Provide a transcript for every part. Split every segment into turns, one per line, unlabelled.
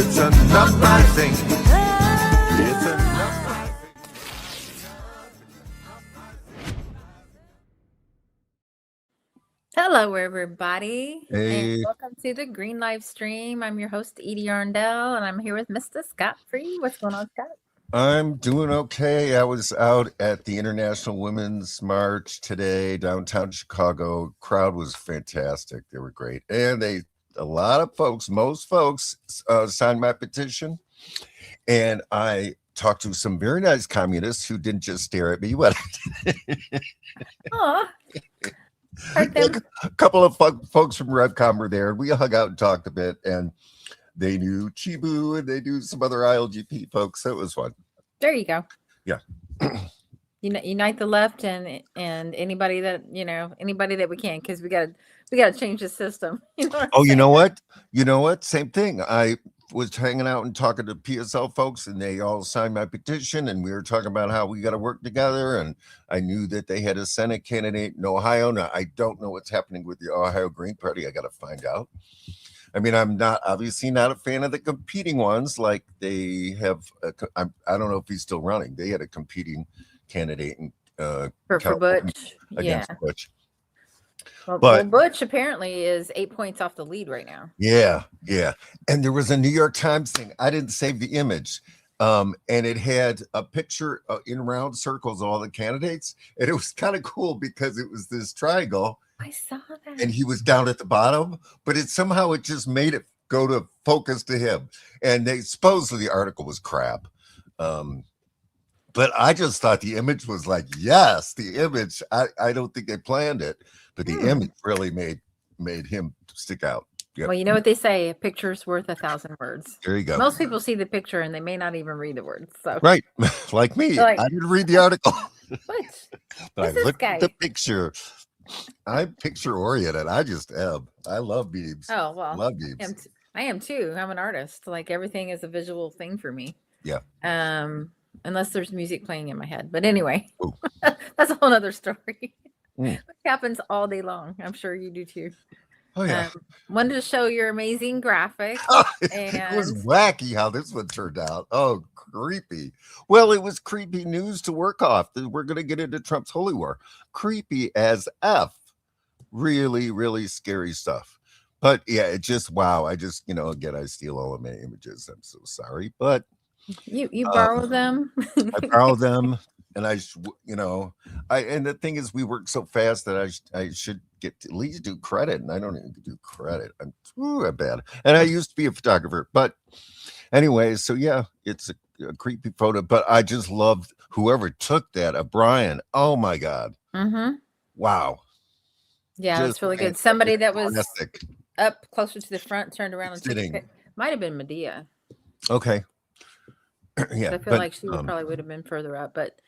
It's enough, I think. It's enough, I think.
Hello, everybody, and
Hey,
welcome to the Green Live stream. I'm your host, Edie Arndell, and I'm here with Mr. Scott Free. What's going on, Scott?
I'm doing okay. I was out at the International Women's March today, downtown Chicago. Crowd was fantastic. They were great. And a lot of folks, most folks signed my petition. And I talked to some very nice communists who didn't just stare at me, but
Aw, heard them.
a couple of folks from RevCom were there. We hung out and talked a bit, and they knew Chibu and they knew some other ILGP folks. So it was fun.
There you go.
Yeah.
Unite the left and anybody that anybody that we can, because we gotta change the system. You know what I'm
You know
saying?
what? You know what? Same thing. I was hanging out and talking to PSL folks, and they all signed my petition, and we were talking about how we got to work together. And I knew that they had a Senate candidate in Ohio. Now, I don't know what's happening with the Ohio Green Party. I got to find out. I mean, I'm obviously not a fan of the competing ones. Like they have, I don't know if he's still running. They had a competing candidate in
For Butch,
against Butch.
Well, Butch apparently is 8 points off the lead right now.
Yeah. And there was a New York Times thing. I didn't save the image. And it had a picture in round circles of all the candidates. And it was kind of cool because it was this triangle.
I saw that.
And he was down at the bottom, but it just made it go to focus to him. And they supposedly the article was crap. But I just thought the image was like, yes, the image. I don't think they planned it, but the image really made him stick out. Yep.
Well, you know what they say, a picture's worth 1,000 words.
There you go.
Most people see the picture and they may not even read the words. So
right. Like me. I didn't read the article. But I looked at the picture. I'm picture oriented. I just am. I love memes.
Oh, well.
Love memes.
I am too. I'm an artist. Like everything is a visual thing for me.
Yeah.
Unless there's music playing in my head. But anyway, that's a whole other story. It happens all day long. I'm sure you do too.
Oh yeah.
Wanted to show your amazing graphic.
It was wacky how this one turned out. Oh, creepy. Well, it was creepy news to work off. We're going to get into Trump's holy war. Creepy as F. Really, really scary stuff. But yeah, it just, wow. I just, again, I steal all of my images. I'm so sorry. But
you borrow them.
I borrow them. And and the thing is, we work so fast that I should get to at least do credit, and I don't even do credit. I'm bad. And I used to be a photographer, but anyway, so yeah, it's a creepy photo. But I just loved whoever took that. Brian. Oh my God.
Mm-hmm.
Wow.
Yeah, it's really good. Somebody that was up closer to the front turned around and took it. Might have been Medea.
Okay. Yeah,
I feel like she probably would have been further up, but.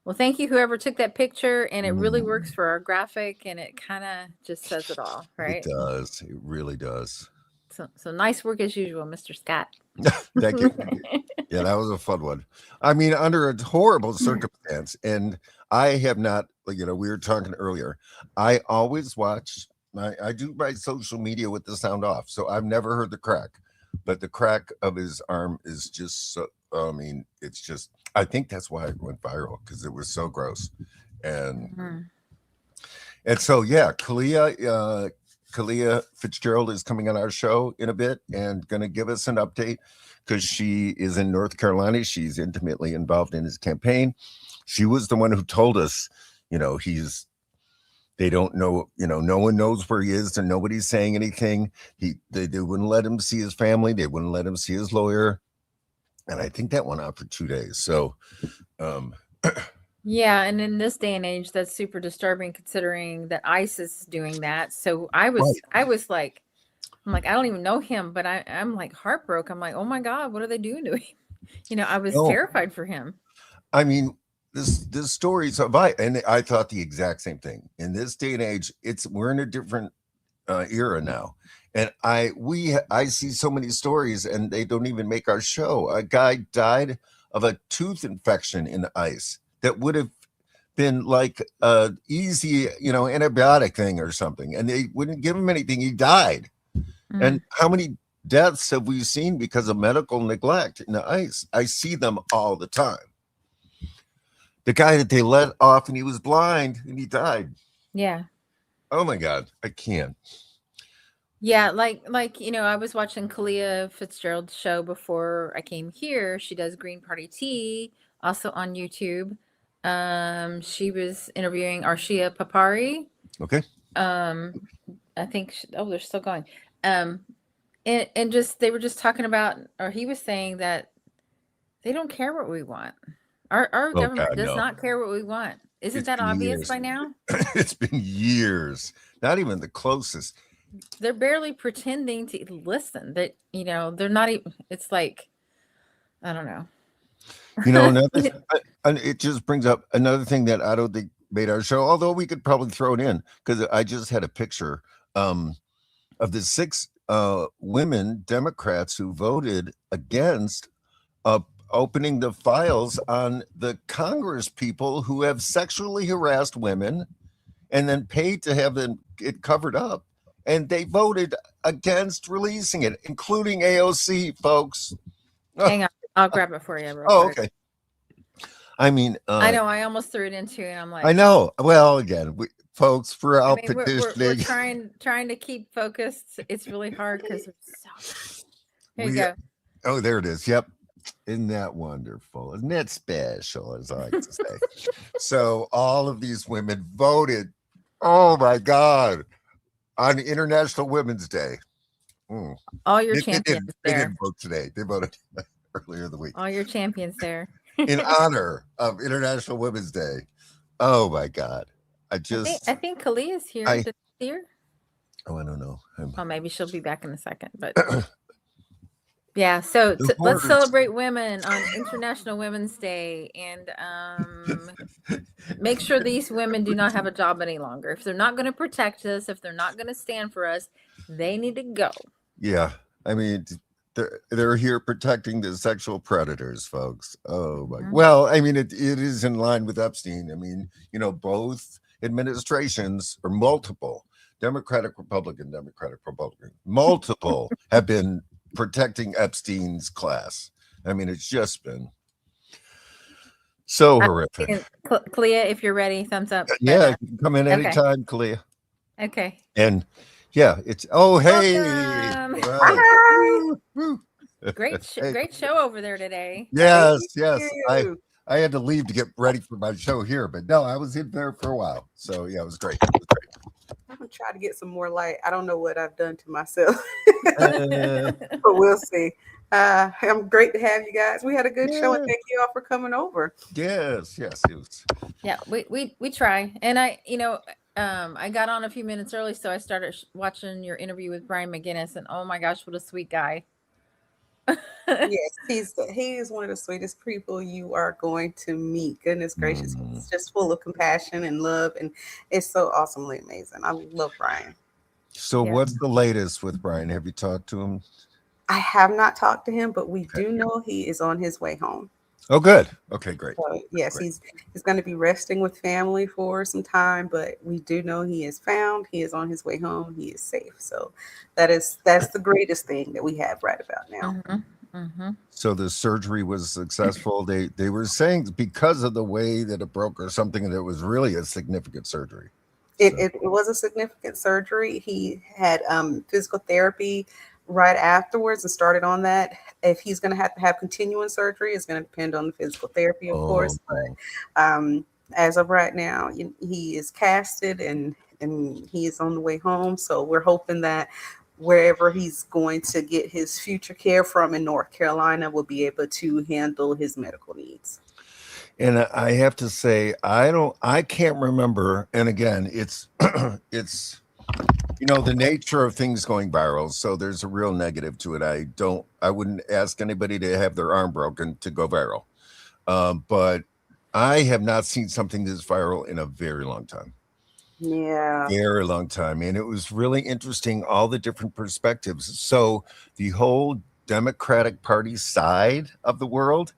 Well, thank you, whoever took that picture, and it really works for our graphic, and it kind of just says it all, right?
It does. It really does.
So nice work as usual, Mr. Scott.
Thank you. Yeah, that was a fun one. I mean, under a horrible circumstance, and I have not, we were talking earlier, I always watch, I do my social media with the sound off, so I've never heard the crack, but the crack of his arm is just so, it's just, I think that's why it went viral, because it was so gross. And so, yeah, Kalia Fitzgerald is coming on our show in a bit and going to give us an update because she is in North Carolina. She's intimately involved in his campaign. She was the one who told us, they don't know, no one knows where he is and nobody's saying anything. They wouldn't let him see his family. They wouldn't let him see his lawyer. And I think that went on for 2 days. So,
yeah. And in this day and age, that's super disturbing considering that ICE is doing that. So I was like, I don't even know him, but I'm like heartbroken. I'm like, oh my God, what are they doing to him? I was terrified for him.
I mean, this story, and I thought the exact same thing. In this day and age, we're in a different era now. And I see so many stories and they don't even make our show. A guy died of a tooth infection in ICE that would have been like a easy, antibiotic thing or something. And they wouldn't give him anything. He died. And how many deaths have we seen because of medical neglect in the ice? I see them all the time. The guy that they let off and he was blind and he died.
Yeah.
Oh my God, I can't.
Yeah, like I was watching Kalia Fitzgerald's show before I came here. She does Green Party Tea, also on YouTube. She was interviewing Arshia Papari.
Okay.
I think they're still going. And just they were just talking about, or he was saying that they don't care what we want. Our
Oh
government
God,
does
no.
not care what we want. Isn't
It's
that
been
obvious
years.
by now?
It's been years. Not even the closest.
They're barely pretending to listen. That they're not even. It's like, I don't know.
And it just brings up another thing that I don't think made our show, although we could probably throw it in because I just had a picture of the 6 women Democrats who voted against opening the files on the Congress people who have sexually harassed women and then paid to have them it covered up. And they voted against releasing it, including AOC, folks.
Hang on, I'll grab it for you.
Okay. I mean,
I know I almost threw it into it. And I'm like,
I know. Well, again, folks, for out
we're trying to keep focused. It's really hard because it's so. Here you go.
Oh, there it is. Yep. Isn't that wonderful? Isn't that special, as I like to say? So all of these women voted. Oh my God. On International Women's Day.
All your champions
they didn't vote today. They voted earlier the week.
All your champions there.
In honor of International Women's Day. Oh my God. I
think Kalia is here. Is it here?
Oh, I don't know.
Maybe she'll be back in a second, but yeah. So let's celebrate women on International Women's Day and make sure these women do not have a job any longer. If they're not going to protect us, if they're not going to stand for us, they need to go.
Yeah. I mean, they're here protecting the sexual predators, folks. Oh my. Mm-hmm. Well, I mean, it is in line with Epstein. I mean, both administrations or multiple Democratic, Republican, multiple have been protecting Epstein's class. I mean, it's just been so horrific.
Kalia, if you're ready, thumbs up.
Yeah, you can come in anytime, Kalia.
Okay.
And yeah, it's hey.
Great show over there today.
Yes. I had to leave to get ready for my show here, but no, I was in there for a while. So yeah, it was great.
I'm gonna try to get some more light. I don't know what I've done to myself, but we'll see. I'm great to have you guys. We had a good show, and thank you all for coming over.
Yes, it was.
Yeah, we try, and I got on a few minutes early, so I started watching your interview with Brian Mcginnis, and oh my gosh, what a sweet guy.
Yes, he is one of the sweetest people you are going to meet. Goodness gracious, he's just full of compassion and love, and it's so awesomely amazing. I love Brian.
So what's the latest with Brian? Have you talked to him?
I have not talked to him, but we do know he is on his way home.
Oh, good. Okay, great.
So, yes,
great.
He's going to be resting with family for some time, but we do know he is found. He is on his way home. He is safe. So that's the greatest thing that we have right about now.
Mm-hmm. Mm-hmm.
So the surgery was successful. They were saying because of the way that it broke or something, that it was really a significant surgery.
It was a significant surgery. He had physical therapy right afterwards and started on that. If he's going to have continuing surgery, it's going to depend on the physical therapy, of course. But as of right now, he is casted and he is on the way home. So we're hoping that wherever he's going to get his future care from in North Carolina will be able to handle his medical needs.
And I have to say, I can't remember. And again, it's the nature of things going viral. So there's a real negative to it. I wouldn't ask anybody to have their arm broken to go viral. But I have not seen something this viral in a very long time.
Yeah.
Very long time. And it was really interesting, all the different perspectives. So the whole Democratic Party side of the world,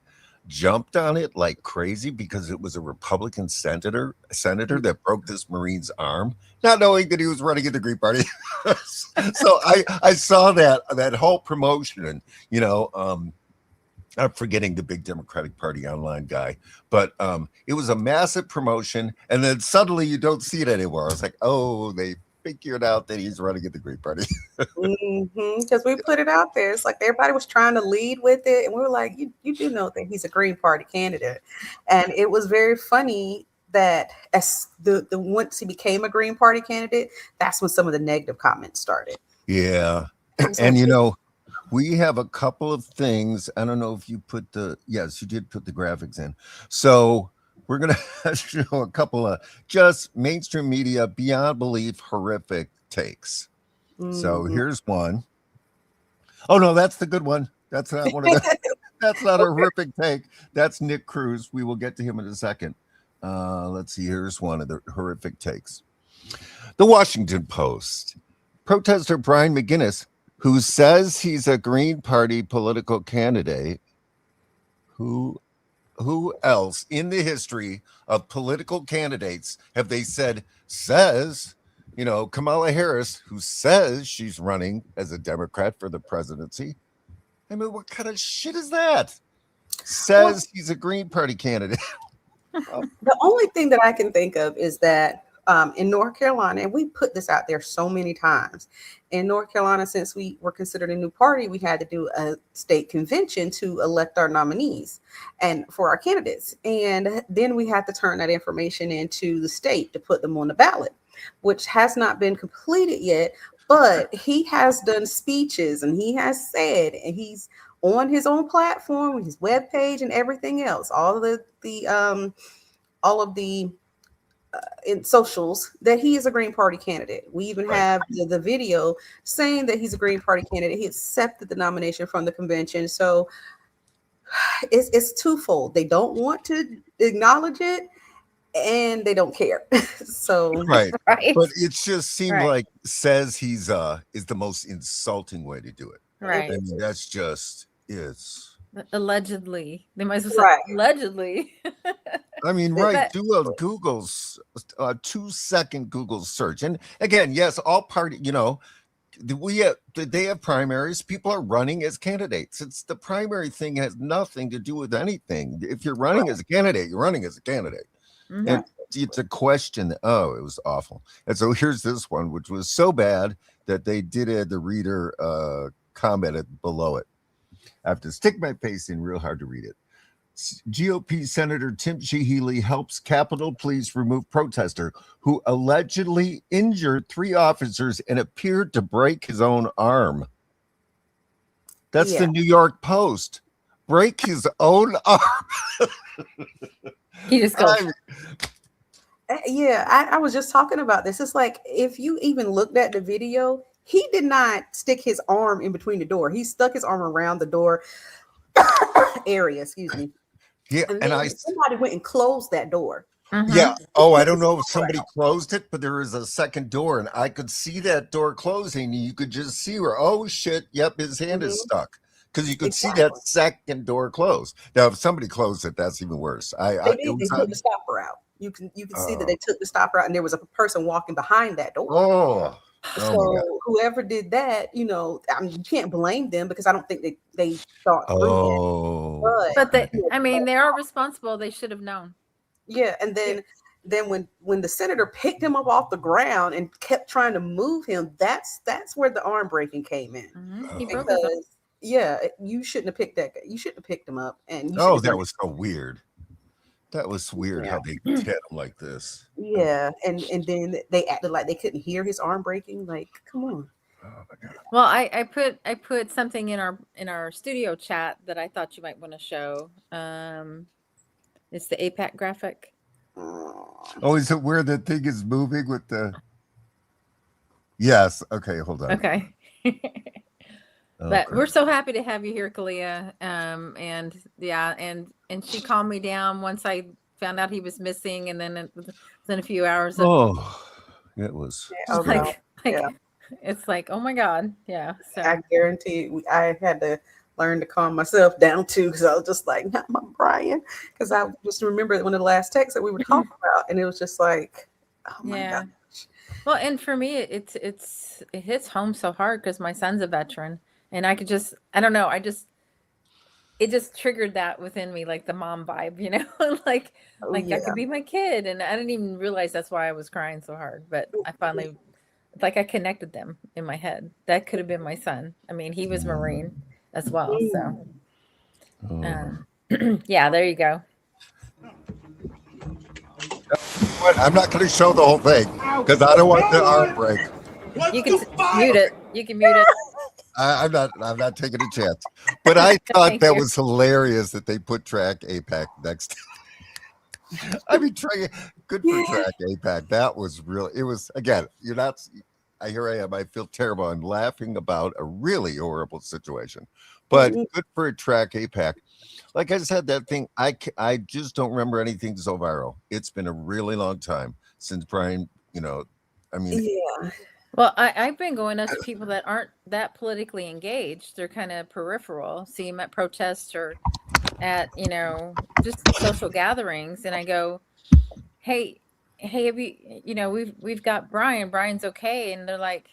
jumped on it like crazy because it was a Republican senator that broke this Marine's arm, not knowing that he was running in the Green Party. So I saw that whole promotion, and I'm forgetting the big Democratic Party online guy, but it was a massive promotion, and then suddenly you don't see it anymore. I was like, oh, they figured out that he's running in the Green Party.
Because we put it out there. It's like everybody was trying to lead with it, and we were like, you do know that he's a Green Party candidate. And it was very funny that as the once he became a Green Party candidate, that's when some of the negative comments started.
Yeah. And we have a couple of things. I don't know if you yes, you did put the graphics in. So we're going to show a couple of just mainstream media beyond belief horrific takes. So here's one. Oh, no, that's the good one. That's not one of the, that's not a horrific take. That's Nick Cruz. We will get to him in a second. Let's see. Here's one of the horrific takes. The Washington Post. Protester Brian Mcginnis, who says he's a Green Party political candidate, who else in the history of political candidates have they says, Kamala Harris, who says she's running as a Democrat for the presidency? I mean, what kind of shit is that? Says he's a Green Party candidate.
The only thing that I can think of is that in North Carolina, and we put this out there so many times, in North Carolina, since we were considered a new party, we had to do a state convention to elect our nominees and for our candidates. And then we had to turn that information into the state to put them on the ballot, which has not been completed yet. But he has done speeches, and he has said, and he's on his own platform, his webpage, and everything else, all of the in socials, that he is a Green Party candidate. We even have the video saying that he's a Green Party candidate. He accepted the nomination from the convention. So it's twofold. They don't want to acknowledge it, and they don't care. So
right. But it just seemed like says he's is the most insulting way to do it.
Right.
I mean, that's just
allegedly. They might as well say allegedly.
I mean, right. Do a Google's 2-second Google search. And again, yes, all party, they have primaries. People are running as candidates. It's the primary thing has nothing to do with anything. If you're running as a candidate, you're running as a candidate. Mm-hmm. And it's a question. It was awful. And so here's this one, which was so bad that they did the reader commented below it. I have to stick my face in real hard to read it. GOP Senator Tim Shealy helps Capitol Police remove protester who allegedly injured 3 officers and appeared to break his own arm. That's the New York Post. Break his own arm.
He just goes.
I was just talking about this. It's like, if you even looked at the video, he did not stick his arm in between the door. He stuck his arm around the door area, excuse me.
Yeah, and
somebody went and closed that door.
Mm-hmm.
Yeah. Oh, I don't know if somebody closed it, but there is a second door, and I could see that door closing. You could just see where, oh shit, yep, his hand is stuck, because you could see that second door close. Now, if somebody closed it, that's even worse. They
took the stopper out. You can see that they took the stopper out, and there was a person walking behind that door. So whoever did that, you can't blame them, because I don't think they thought through that.
But they are responsible. They should have known. Yeah,
and then when the senator picked him up off the ground and kept trying to move him, that's where the arm breaking came in.
Mm-hmm. He broke
you shouldn't have picked that guy. You shouldn't have picked him up. And
that was so weird. That was weird how they hit him like this.
Yeah, and then they acted like they couldn't hear his arm breaking. Like, come on.
Oh my God.
Well, I put something in our studio chat that I thought you might want to show. It's the APAC graphic.
Oh, is it where the thing is moving with the? Yes. Okay. Hold on.
Okay. But we're so happy to have you here, Kalia. And she calmed me down once I found out he was missing, and then within a few hours.
It was.
It's like, oh my God, yeah. So
I guarantee I had to learned to calm myself down too, because I was just like, not my Brian. Because I just remember one of the last texts that we were talking about, and it was just like, oh my
Yeah.
gosh.
Well, and for me, it hits home so hard because my son's a veteran, and I could just, I don't know, it just triggered that within me, like the mom vibe, like
Oh
I
yeah.
could be my kid, and I didn't even realize that's why I was crying so hard. But I finally, like, I connected them in my head. That could have been my son. I mean, he was Marine as well, so yeah, there you go.
What? I'm not going to show the whole thing because I don't want the art break.
You can mute it. You can mute it.
I'm not taking a chance. But I thought
Thank
that
you.
was hilarious that they put Track APAC next. I mean, good for Track APAC. That was really. It was again. You're not. Here I am. I feel terrible. I'm laughing about a really horrible situation, but good for Track APAC. Like I said, that thing. I just don't remember anything so viral. It's been a really long time since Brian. I mean,
Yeah.
Well, I've been going up to people that aren't that politically engaged. They're kind of peripheral. See them at protests or at, just social gatherings. And I go, hey, have we've got Brian. Brian's okay. And they're like,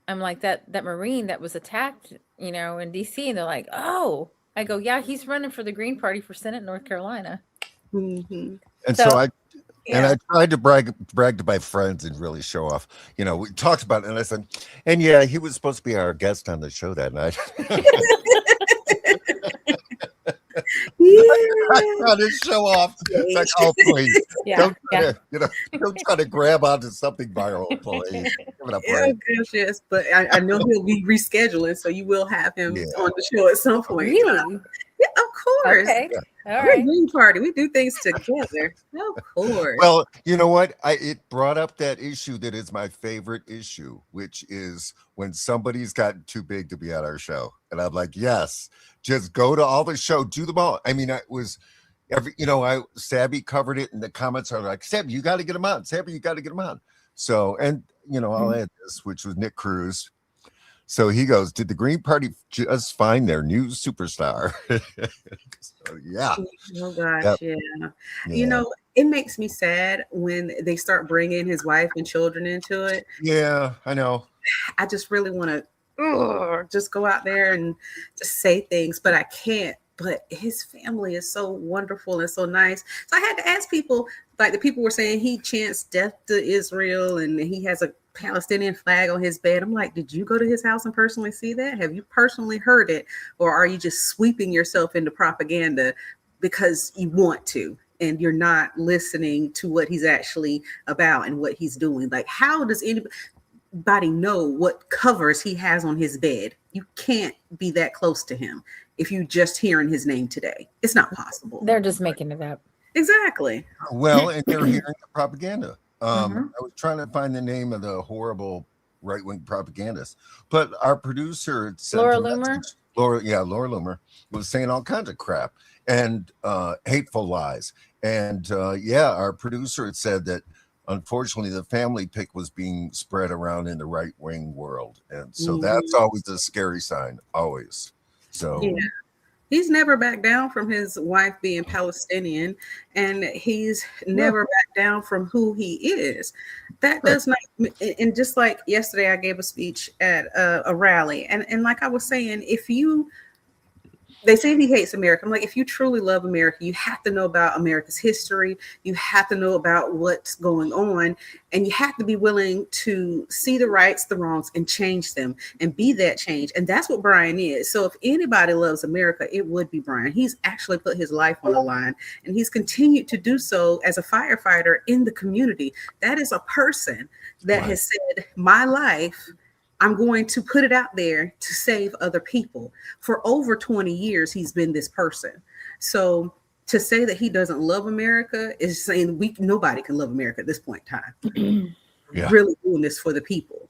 I'm like, that Marine that was attacked, in DC. And they're like, oh, I go, yeah, he's running for the Green Party for Senate, North Carolina.
Mm-hmm.
and so I
Yeah.
tried to brag to my friends and really show off. We talked about it, and I said, and yeah, he was supposed to be our guest on the show that night. I tried to show off. It's like, oh, please.
Yeah.
Don't try to grab onto something viral, please. Give it a
Yeah,
break.
gosh, yes, but I know he'll be rescheduling, so you will have him on the show at some point.
Really?
Yeah, of course.
Okay.
Yeah.
All
We're a
right.
Green Party. We do things together. Of course.
Well, you know what? It brought up that issue that is my favorite issue, which is when somebody's gotten too big to be on our show. And I'm like, yes, just go to all the show, do them all. I mean, it was Sabby covered it in the comments are like, Sabby, you got to get him on. Sabby, you got to get him on. So, and I'll add this, which was Nick Cruz. So he goes, did the Green Party just find their new superstar? So, yeah.
Oh gosh,
Yep.
yeah. It makes me sad when they start bringing his wife and children into it.
Yeah, I know.
I just really want to just go out there and just say things, but I can't. But his family is so wonderful and so nice. So I had to ask people, like the people were saying he chants death to Israel and he has a Palestinian flag on his bed. I'm like, did you go to his house and personally see that? Have you personally heard it? Or are you just sweeping yourself into propaganda because you want to and you're not listening to what he's actually about and what he's doing? Like, how does anybody know what covers he has on his bed? You can't be that close to him if you just hearing his name today. It's not possible.
They're just making it up.
Exactly.
Well, and they're hearing the propaganda. I
Mhm.
was trying to find the name of the horrible right-wing propagandist, but our producer sent
Laura
a
Loomer?
message. Laura Loomer was saying all kinds of crap and hateful lies. And our producer had said that unfortunately the family pick was being spread around in the right-wing world, and so that's always a scary sign, always. So
yeah. He's never backed down from his wife being Palestinian, and he's never backed down from who he is. That does not, and just like yesterday, I gave a speech at a rally, and like I was saying, they say he hates America. I'm like, if you truly love America, you have to know about America's history. You have to know about what's going on, and you have to be willing to see the rights, the wrongs, and change them and be that change. And that's what Brian is. So if anybody loves America, it would be Brian. He's actually put his life on the line, and he's continued to do so as a firefighter in the community. That is a person that has said, my life, I'm going to put it out there to save other people. For over 20 years, he's been this person. So to say that he doesn't love America is saying nobody can love America at this point in time. Really doing this for the people.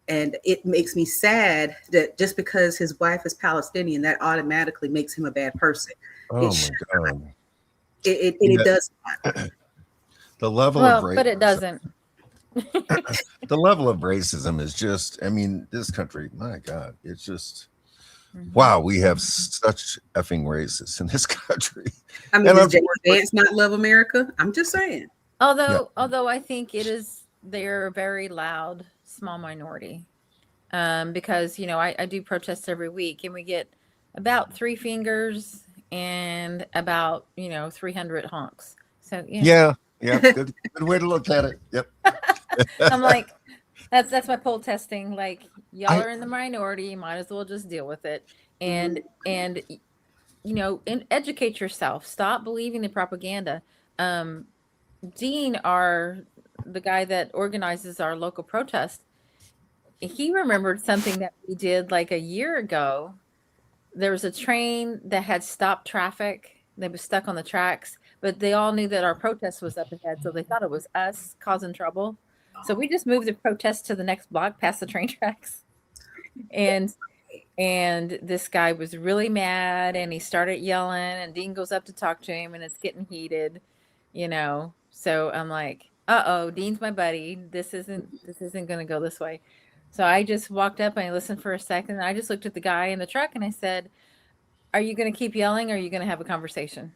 And it makes me sad that just because his wife is Palestinian, that automatically makes him a bad person.
oh my God.
It does not.
The level of racism.
But it doesn't.
The level of racism is just, I mean, this country, my God, it's just, Wow, we have such effing racists in this country.
I mean,
And
does J.D.
unfortunately-
Vance not love America? I'm just saying.
Although I think they're a very loud small minority, because I do protests every week, and we get about 3 fingers and about 300 honks. So
Yeah, good way to look at it. Yep.
I'm like, that's my poll testing. Like, y'all
I-
are in the minority, might as well just deal with it, and and educate yourself. Stop believing the propaganda. Dean, the guy that organizes our local protest, he remembered something that we did like a year ago. There was a train that had stopped traffic. They was stuck on the tracks, but they all knew that our protest was up ahead, so they thought it was us causing trouble. So we just moved the protest to the next block past the train tracks. And this guy was really mad, and he started yelling, and Dean goes up to talk to him, and it's getting heated, So I'm like, uh-oh, Dean's my buddy. This isn't going to go this way. So I just walked up and I listened for a second, and I just looked at the guy in the truck and I said, are you going to keep yelling, or are you going to have a conversation?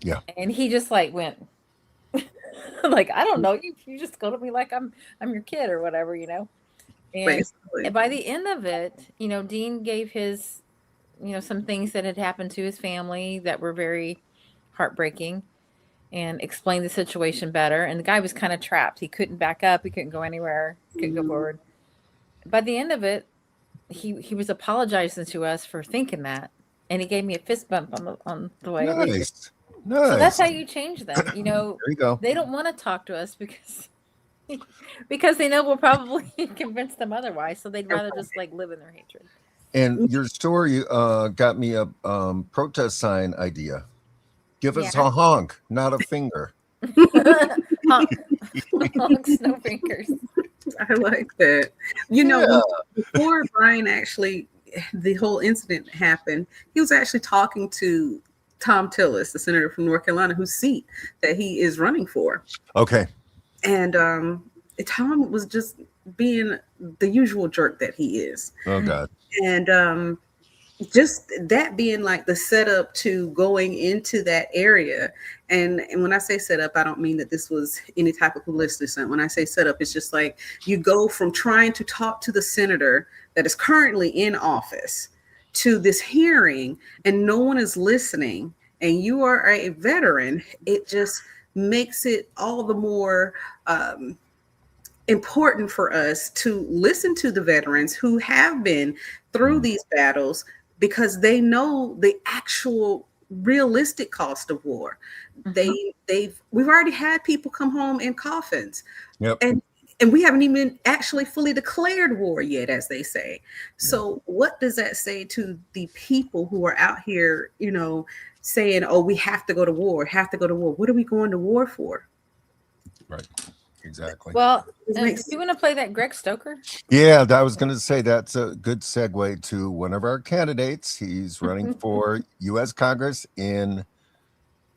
Yeah.
And he just like went like, I don't know, you just go to me like I'm your kid or whatever, And
Basically.
by the end of it, Dean gave his, some things that had happened to his family that were very heartbreaking, and explained the situation better. And the guy was kind of trapped. He couldn't back up. He couldn't go anywhere. Couldn't go forward. By the end of it, he was apologizing to us for thinking that, and he gave me a fist bump on the way.
Nice.
So that's how you change them.
There you go.
They don't want to talk to us because they know we'll probably convince them otherwise. So they'd rather just like live in their hatred.
And your story got me a protest sign idea. Give us a honk, not a finger.
Honks, no fingers.
I like that. Before Brian actually, the whole incident happened, he was actually talking to Tom Tillis, the senator from North Carolina, whose seat that he is running for.
Okay.
And Tom was just being the usual jerk that he is.
Oh, God.
And just that being like the setup to going into that area. And when I say setup, I don't mean that this was any type of publicity stunt. When I say setup, it's just like you go from trying to talk to the senator that is currently in office to this hearing, and no one is listening, and you are a veteran. It just makes it all the more important for us to listen to the veterans who have been through these battles, because they know the actual realistic cost of war. We've already had people come home in coffins.
Yep.
And we haven't even actually fully declared war yet, as they say. So what does that say to the people who are out here, saying, oh, we have to go to war, What are we going to war for?
Right. Exactly.
Well, do you want to play that Greg Stoker?
Yeah, I was going to say that's a good segue to one of our candidates. He's running for U.S. Congress in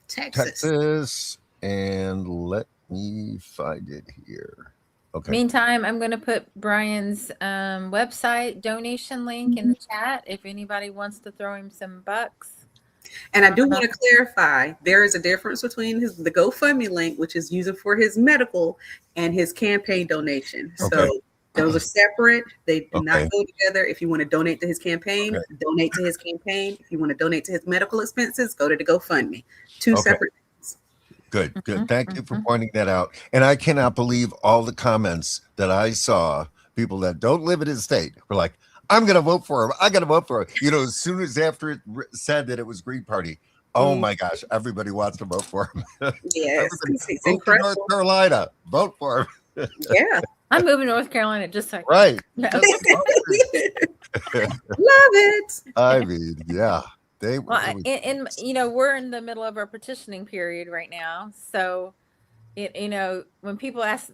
Texas. And let me find it here. Okay.
Meantime, I'm going to put Brian's website donation link in the chat if anybody wants to throw him some bucks.
And I do want to clarify, there is a difference between the GoFundMe link, which is used for his medical, and his campaign donation.
Okay.
So those are separate. They do not go together. If you want to donate to his campaign, donate to his campaign. If you want to donate to his medical expenses, go to the GoFundMe. Two separate things.
Good. Thank you for pointing that out. And I cannot believe all the comments that I saw. People that don't live in his state were like, I'm going to vote for him. I got to vote for him. As soon as after it said that it was Green Party, oh my gosh, everybody wants to vote for him.
Yes, it's
incredible. North Carolina, vote for him.
Yeah.
I'm moving to North Carolina just like
right.
Love it.
I
mean, yeah.
We're in the middle of our petitioning period right now. So, when people ask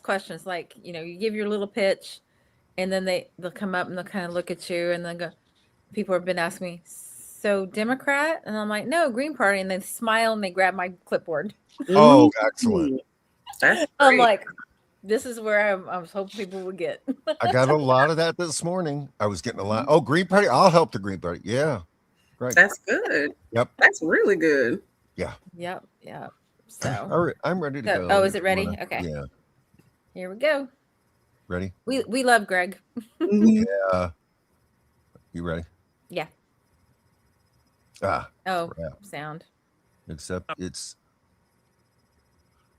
questions like, you give your little pitch, and then they'll come up and they'll kind of look at you and then go, people have been asking me, so Democrat? And I'm like, no, Green Party. And they smile and they grab my clipboard.
Oh, excellent.
That's
I'm like, This is where I was hoping people would get.
I got a lot of that this morning. I was getting a lot. Oh, Green Party. I'll help the Green Party. Yeah. Right.
That's good.
Yep.
That's really good.
Yeah.
Yep. So,
All right. I'm ready to go.
Oh, is it ready? Okay.
Yeah.
Here we go.
Ready?
We love Greg.
Yeah. You ready?
Yeah.
Oh,
crap. Sound.
Except it's.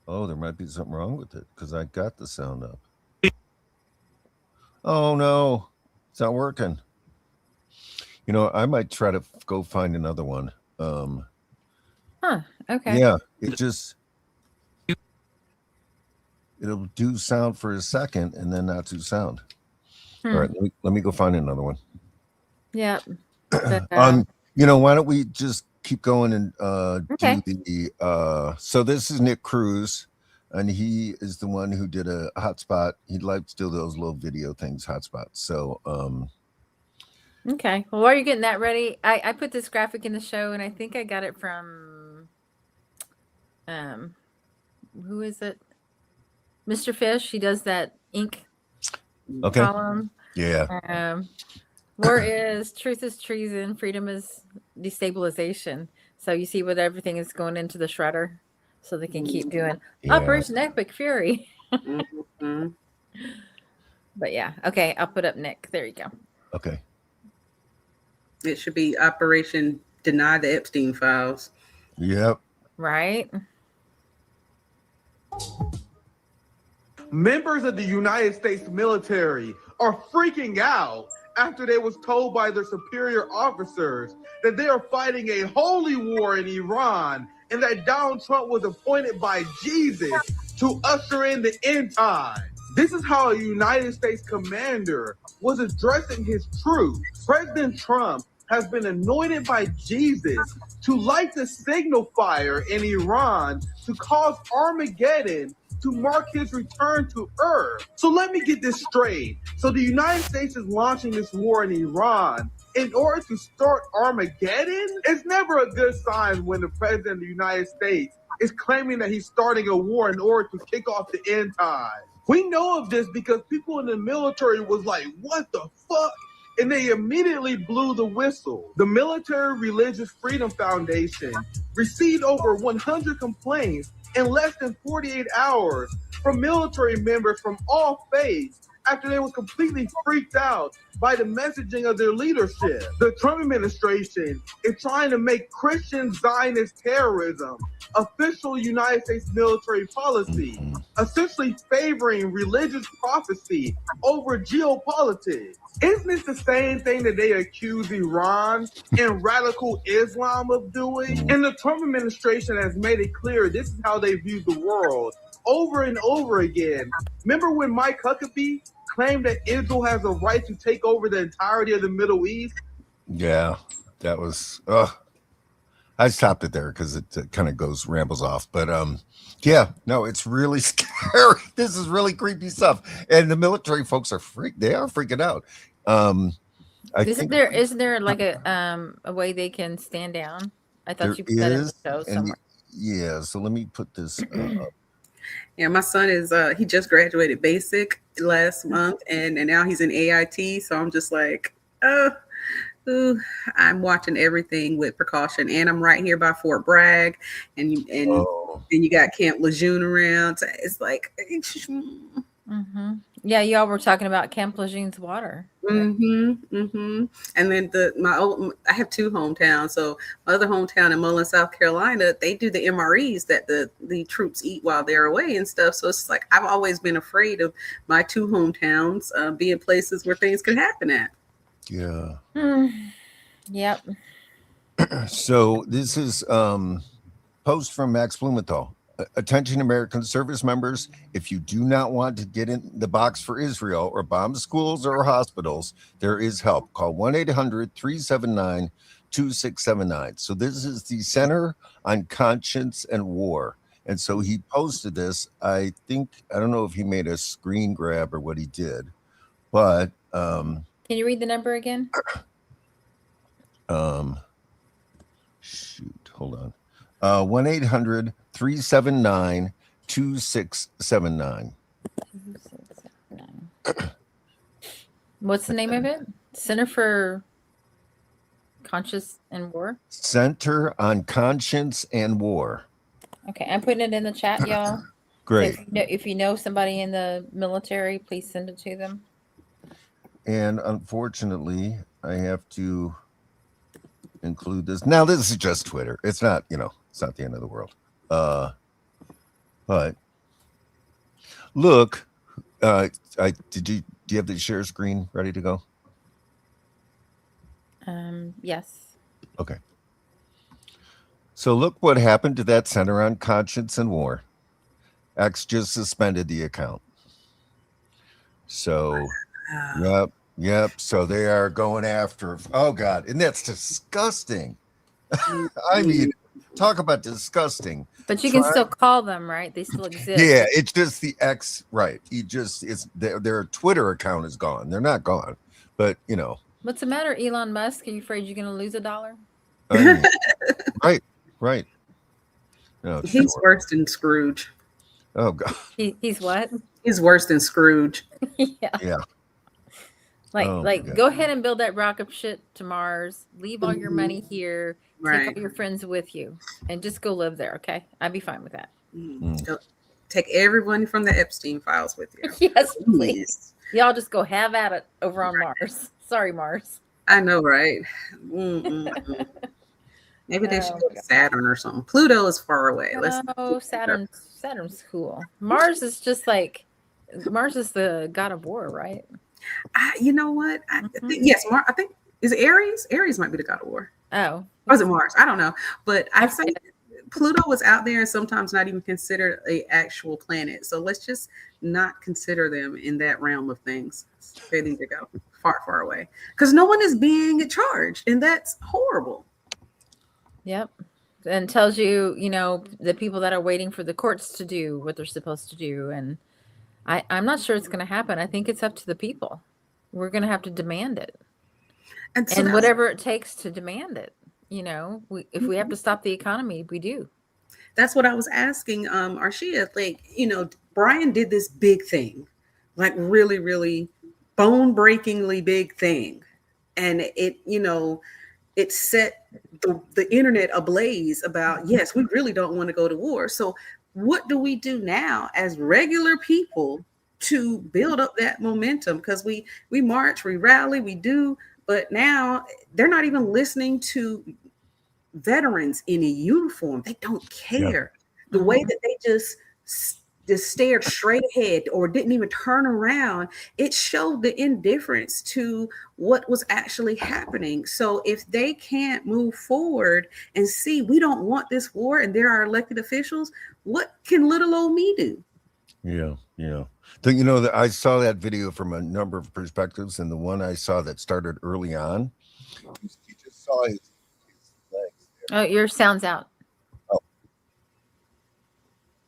Oh, there might be something wrong with it because I got the sound up. Oh no, it's not working. I might try to go find another one.
Okay.
Yeah, it'll do sound for a second and then not do sound. All right, let me go find another one.
Yeah.
Why don't we just keep going and do the so this is Nick Cruz, and he is the one who did a hotspot. He likes to do those little video things, hotspots. So
okay. Well, while you're getting that ready, I put this graphic in the show, and I think I got it from who is it? Mr. Fish. He does that ink column.
Yeah.
War is truth is treason, freedom is destabilization. So you see what everything is going into the shredder, so they can keep doing Operation Epic Fury. But yeah, okay, I'll put up Nick. There you go.
Okay.
It should be Operation Deny the Epstein Files.
Yep.
Right.
Members of the United States military are freaking out after they was told by their superior officers that they are fighting a holy war in Iran and that Donald Trump was appointed by Jesus to usher in the end time. This is how a United States commander was addressing his troops. President Trump has been anointed by Jesus to light the signal fire in Iran to cause Armageddon to mark his return to Earth. So let me get this straight. So the United States is launching this war in Iran in order to start Armageddon? It's never a good sign when the president of the United States is claiming that he's starting a war in order to kick off the end times. We know of this because people in the military was like, what the fuck? And they immediately blew the whistle. The Military Religious Freedom Foundation received over 100 complaints in less than 48 hours from military members from all faiths after they was completely freaked out by the messaging of their leadership. The Trump administration is trying to make Christian Zionist terrorism official United States military policy, essentially favoring religious prophecy over geopolitics. Isn't this the same thing that they accuse Iran and radical Islam of doing? And the Trump administration has made it clear this is how they view the world over and over again. Remember when Mike Huckabee claimed that Israel has a right to take over the entirety of the Middle East?
Yeah, that was I stopped it there because it kind of rambles off. But yeah, no, it's really scary. This is really creepy stuff. And the military folks are freaking out.
Isn't there like a way they can stand down? I thought you put that in the show somewhere.
Yeah, so let me put this up.
Yeah, my son is he just graduated basic last month and now he's in AIT. So I'm just like, I'm watching everything with precaution, and I'm right here by Fort Bragg, and you got Camp Lejeune around. So it's like,
yeah, y'all were talking about Camp Lejeune's water.
And then I have two hometowns. So my other hometown in Mullen, South Carolina, they do the MREs that the troops eat while they're away and stuff. So it's like I've always been afraid of my two hometowns being places where things can happen at.
Yeah.
Yep.
So this is post from Max Blumenthal. Attention, American service members, if you do not want to get in the box for Israel or bomb schools or hospitals, there is help. Call 1-800-379-2679. So this is the Center on Conscience and War. And so he posted this. I don't know if he made a screen grab or what he did, but
can you read the number again?
Shoot, hold on. 1-800-379-2679.
What's the name of it? Center for Conscience and War.
Center on Conscience and War.
Okay, I'm putting it in the chat, y'all.
Great.
So if you know somebody in the military, please send it to them.
And unfortunately, I have to include this. Now, this is just Twitter. It's not, it's not the end of the world. But look, do you have the share screen ready to go?
Yes.
Okay. So look what happened to that Center on Conscience and War. X just suspended the account. So, yep. So they are going after. Oh God, and that's disgusting. I mean, talk about disgusting.
But you can still call them, right? They still exist.
Yeah, it's just the X, right? It's their Twitter account is gone. They're not gone, but
What's the matter, Elon Musk? Are you afraid you're going to lose $1?
I mean, right. No,
He's worse than Scrooge.
Oh God.
He's what?
He's worse than Scrooge.
Yeah. Like go ahead and build that rocket ship to Mars. Leave all your money here.
Right.
Take all your friends with you, and just go live there. Okay, I'd be fine with that.
Take everyone from the Epstein files with you.
Yes, please. Y'all just go have at it over on Mars. Sorry, Mars.
I know, right? Maybe they should go to Saturn or something. Pluto is far away.
Saturn's cool. Mars is just like Mars is the god of war, right?
You know what? Yes, I think is it Aries? Aries might be the god of war.
Oh,
or is it Mars? I don't know, but I've seen Pluto was out there and sometimes not even considered a actual planet. So let's just not consider them in that realm of things. They need to go far away because no one is being charged, and that's horrible.
Yep. And tells you, the people that are waiting for the courts to do what they're supposed to do. And I'm not sure it's going to happen. I think it's up to the people. We're going to have to demand it. And whatever it takes to demand it, if we have to stop the economy, we do.
That's what I was asking Arshia. Like, Brian did this big thing, like really, really bone-breakingly big thing. And it set the internet ablaze about, yes, we really don't want to go to war. So what do we do now as regular people to build up that momentum? Because we march, we rally, we do, but now they're not even listening to veterans in a uniform. They don't care. Yeah. The way that they just stared straight ahead or didn't even turn around, it showed the indifference to what was actually happening. So if they can't move forward and see we don't want this war and there are elected officials, what can little old me do?
Yeah. That I saw that video from a number of perspectives, and the one I saw that started early on, you just saw his legs.
Oh, your sound's out.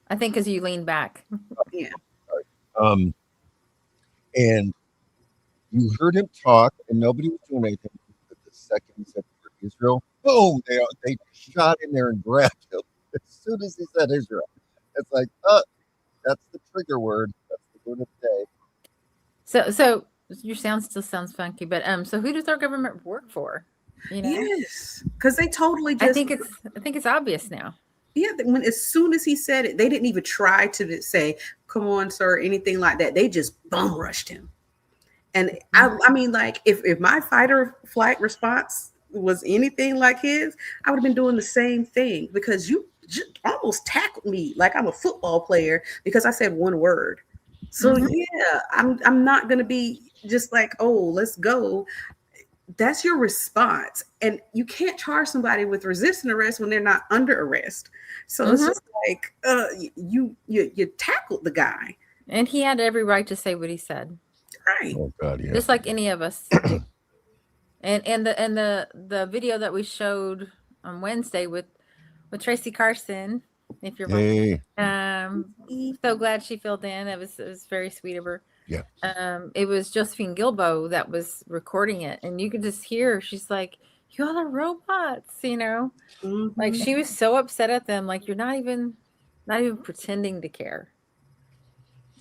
I think because you leaned back.
Yeah.
And you heard him talk, and nobody was doing anything. But the second he said Israel, boom! They shot in there and grabbed him as soon as he said Israel. It's like, that's the trigger word. That's the word of the day.
So your sound still sounds funky, but so who does our government work for?
Yes, because they totally just.
I think it's obvious now.
Yeah, as soon as he said it, they didn't even try to say, "Come on, sir," anything like that. They just bum rushed him. And I mean, like, if my fight or flight response was anything like his, I would have been doing the same thing, because you just almost tackled me like I'm a football player because I said one word. So yeah, I'm not gonna be just like, oh, let's go. That's your response, and you can't charge somebody with resisting arrest when they're not under arrest. So it's just like you tackled the guy,
and he had every right to say what he said.
Right.
Oh God, yeah.
Just like any of us. and the video that we showed on Wednesday with Tracy Carson, if you're so glad she filled in. It was very sweet of her.
Yeah.
It was Josephine Gilbo that was recording it, and you could just hear she's like, "You all are robots," Like she was so upset at them, like you're not even pretending to care.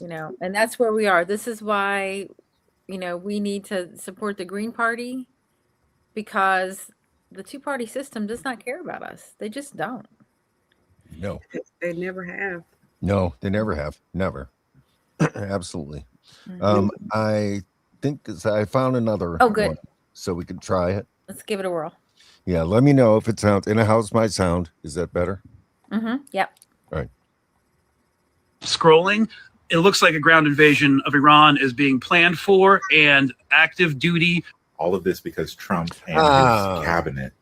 and that's where we are. This is why, we need to support the Green Party, because the two-party system does not care about us. They just don't.
No.
They never have.
No, they never have. Never. Absolutely.
Mhm.
I think I found another
Good.
one, so we can try it.
Let's give it a whirl.
Yeah, let me know if it sounds in a house my sound. Is that better?
Yep.
All right.
Scrolling, it looks like a ground invasion of Iran is being planned for, and active duty.
All of this because Trump and his cabinet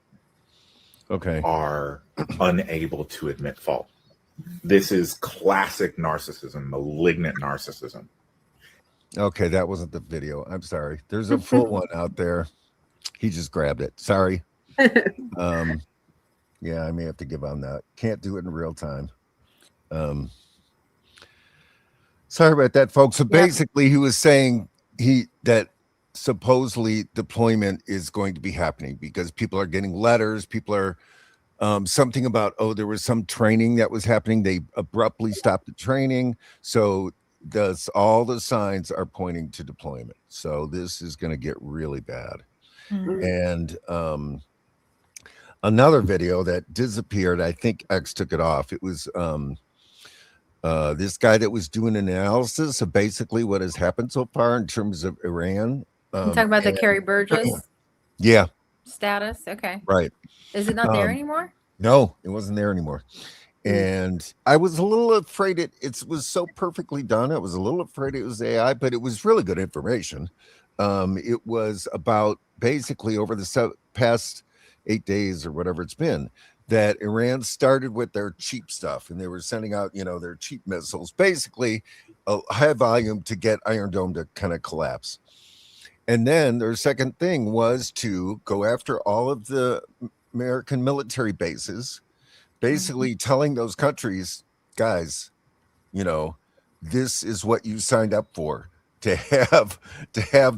are unable to admit fault. This is classic narcissism, malignant narcissism.
Okay, that wasn't the video. I'm sorry. There's a full one out there. He just grabbed it. Sorry. Yeah, I may have to give on that. Can't do it in real time. Sorry about that, folks. So basically, he was saying that supposedly deployment is going to be happening because people are getting letters. People are something about, there was some training that was happening. They abruptly stopped the training. So all the signs are pointing to deployment. So this is going to get really bad. And another video that disappeared, I think X took it off. It was this guy that was doing an analysis of basically what has happened so far in terms of Iran.
You talking about the Kerry Burgess status? Okay.
Right.
Is it not there anymore?
No, it wasn't there anymore. And I was a little afraid it was so perfectly done. I was a little afraid it was AI, but it was really good information. It was about basically over the past 8 days or whatever it's been, that Iran started with their cheap stuff, and they were sending out, their cheap missiles, basically a high volume to get Iron Dome to kind of collapse. And then their second thing was to go after all of the American military bases, basically telling those countries, guys, this is what you signed up for, to have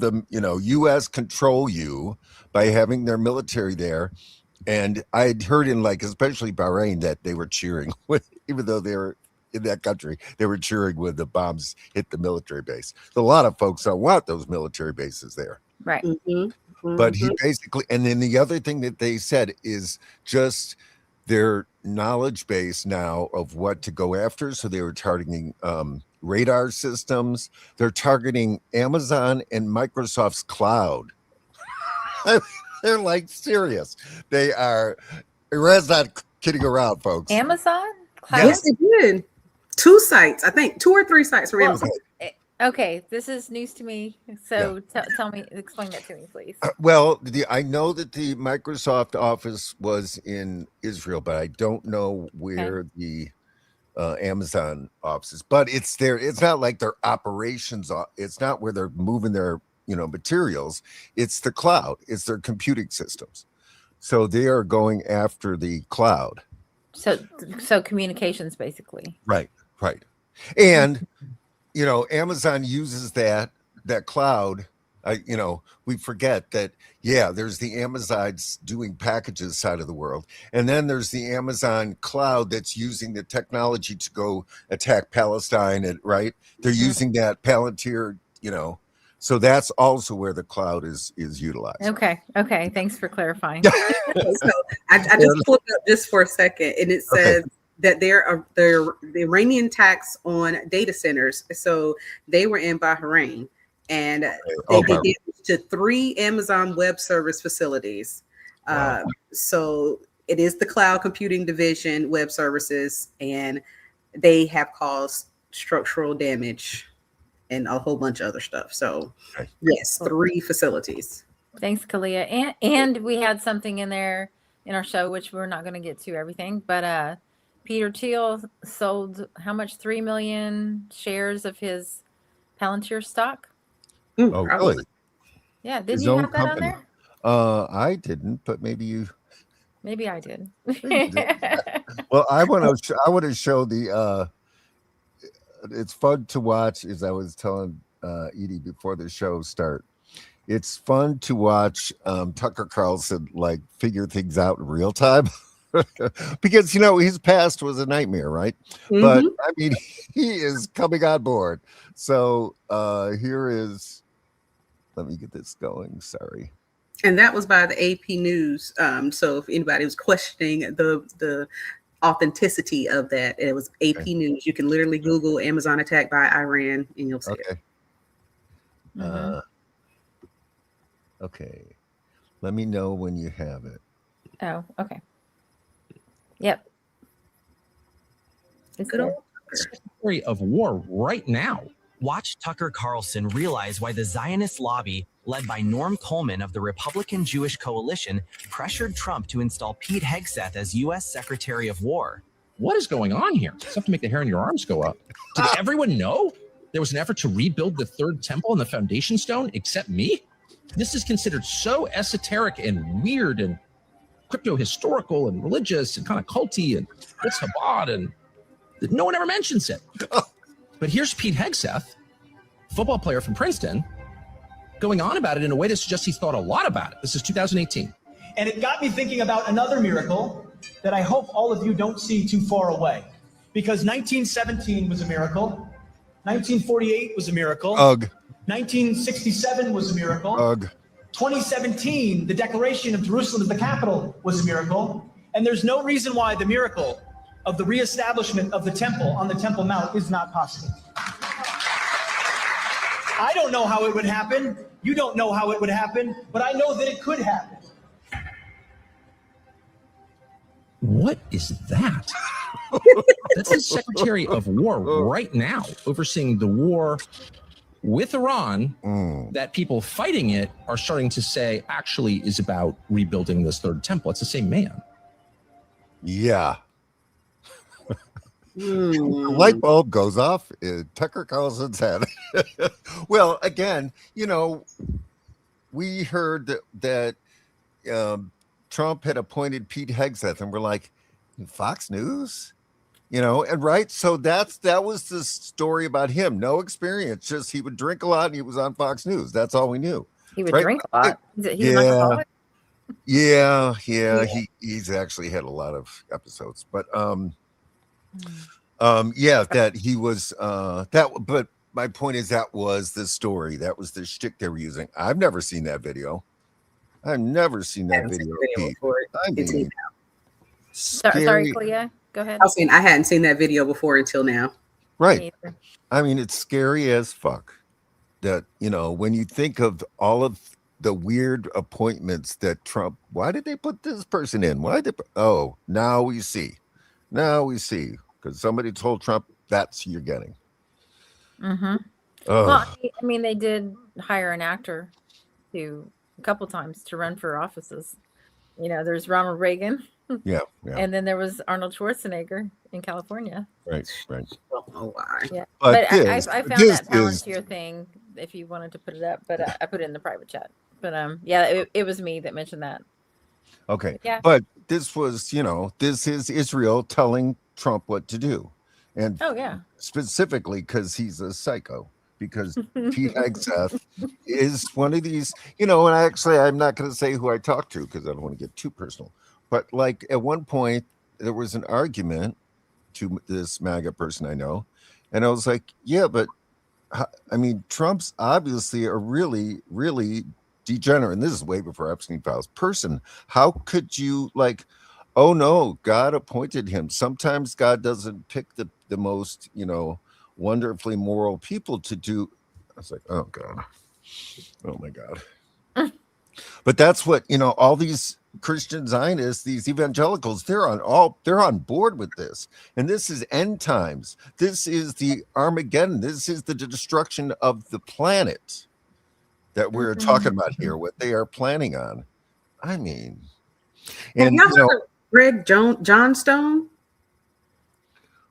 them, U.S. control you by having their military there. And I'd heard in especially Bahrain that they were cheering even though they were in that country, they were cheering when the bombs hit the military base. A lot of folks don't want those military bases there.
Right.
But he basically, and then the other thing that they said is just their knowledge base now of what to go after. So they were targeting radar systems. They're targeting Amazon and Microsoft's cloud. They're serious. They are. Iran's not kidding around, folks.
Amazon cloud?
Yes, they did. 2 sites, I think 2 or 3 sites from Amazon.
Okay, this is news to me. So tell me, explain that to me, please.
Well, I know that the Microsoft office was in Israel, but I don't know where the Amazon office is. But it's there. It's not like their operations. It's not where they're moving their materials. It's the cloud. It's their computing systems. So they are going after the cloud.
So communications, basically.
Right. And Amazon uses that cloud. We forget that, there's the Amazons doing packages side of the world. And then there's the Amazon cloud that's using the technology to go attack Palestine, right? They're using that Palantir, so that's also where the cloud is utilized.
Okay. Thanks for clarifying.
So I just pulled up just for a second, and it says that there are the Iranian attacks on data centers. So they were in Bahrain, and they did to 3 Amazon Web Service facilities.
Wow.
So it is the Cloud Computing Division Web Services, and they have caused structural damage and a whole bunch of other stuff. So yes, 3 facilities.
Thanks, Kalia. And we had something in there in our show, which we're not going to get to everything, but Peter Thiel sold how much? 3 million shares of his Palantir stock.
Oh, really?
Yeah. Didn't you have that on there?
I didn't, but maybe you.
Maybe I did.
Well, I want to show the. It's fun to watch, as I was telling Edie before the show start. It's fun to watch Tucker Carlson figure things out in real time. Because his past was a nightmare, right? But I mean, he is coming on board. So here is. Let me get this going. Sorry.
And that was by the AP News. So if anybody was questioning the authenticity of that, it was AP News. You can literally Google Amazon attack by Iran, and you'll see it.
Okay. Let me know when you have it.
Oh, okay. Yep. It's
Good
there.
old
Secretary of War right now. Watch Tucker Carlson realize why the Zionist lobby, led by Norm Coleman of the Republican Jewish Coalition, pressured Trump to install Pete Hegseth as U.S. Secretary of War.
What is going on here? It's enough to make the hair on your arms go up. Did everyone know there was an effort to rebuild the third temple and the foundation stone except me? This is considered so esoteric and weird and crypto-historical and religious and kind of culty and what's Chabad, and no one ever mentions it. But here's Pete Hegseth, football player from Princeton, going on about it in a way that suggests he's thought a lot about it. This is 2018.
And it got me thinking about another miracle that I hope all of you don't see too far away. Because 1917 was a miracle. 1948 was a miracle. 1967 was a miracle. 2017, the declaration of Jerusalem as the capital was a miracle. And there's no reason why the miracle of the reestablishment of the temple on the Temple Mount is not possible. I don't know how it would happen. You don't know how it would happen, but I know that it could happen.
What is that? That's the Secretary of War right now, overseeing the war with Iran that people fighting it are starting to say actually is about rebuilding this third temple. It's the same man.
Yeah. The light bulb goes off in Tucker Carlson's head. Well, again, we heard that Trump had appointed Pete Hegseth, and we're like, Fox News, and right. So that was the story about him. No experience, just he would drink a lot and he was on Fox News. That's all we knew.
He would drink a lot. He's an alcoholic?
Yeah. He's actually had a lot of episodes, but that he was but my point is that was the story. That was the shtick they were using. I've never seen that video. I've never seen that video. I mean,
Sorry, Kalia. Go ahead.
I was saying I hadn't seen that video before until now.
Right. I mean, it's scary as fuck that, when you think of all of the weird appointments that Trump, why did they put this person in? Now we see. Because somebody told Trump that's who you're getting.
Well, I mean, they did hire an actor a couple times to run for offices. There's Ronald Reagan.
Yeah.
And then there was Arnold Schwarzenegger in California.
Right.
Oh, wow.
Yeah. But I found that Palantir thing, if you wanted to put it up, but I put it in the private chat. But it was me that mentioned that.
Okay.
Yeah.
But this was, this is Israel telling Trump what to do. And specifically because he's a psycho. Because Pete Hegseth is one of these, and I'm not going to say who I talked to because I don't want to get too personal. But like at one point, there was an argument to this MAGA person I know. And I was like, yeah, but I mean, Trump's obviously a really, really degenerate. And this is way before Epstein files person. How could you oh no, God appointed him. Sometimes God doesn't pick the most, wonderfully moral people to do. I was like, oh my God. But that's what, all these Christian Zionists, these evangelicals, they're on board with this. And this is end times. This is the Armageddon. This is the destruction of the planet that we're talking about here, what they are planning on. I mean, and
Greg Johnstone?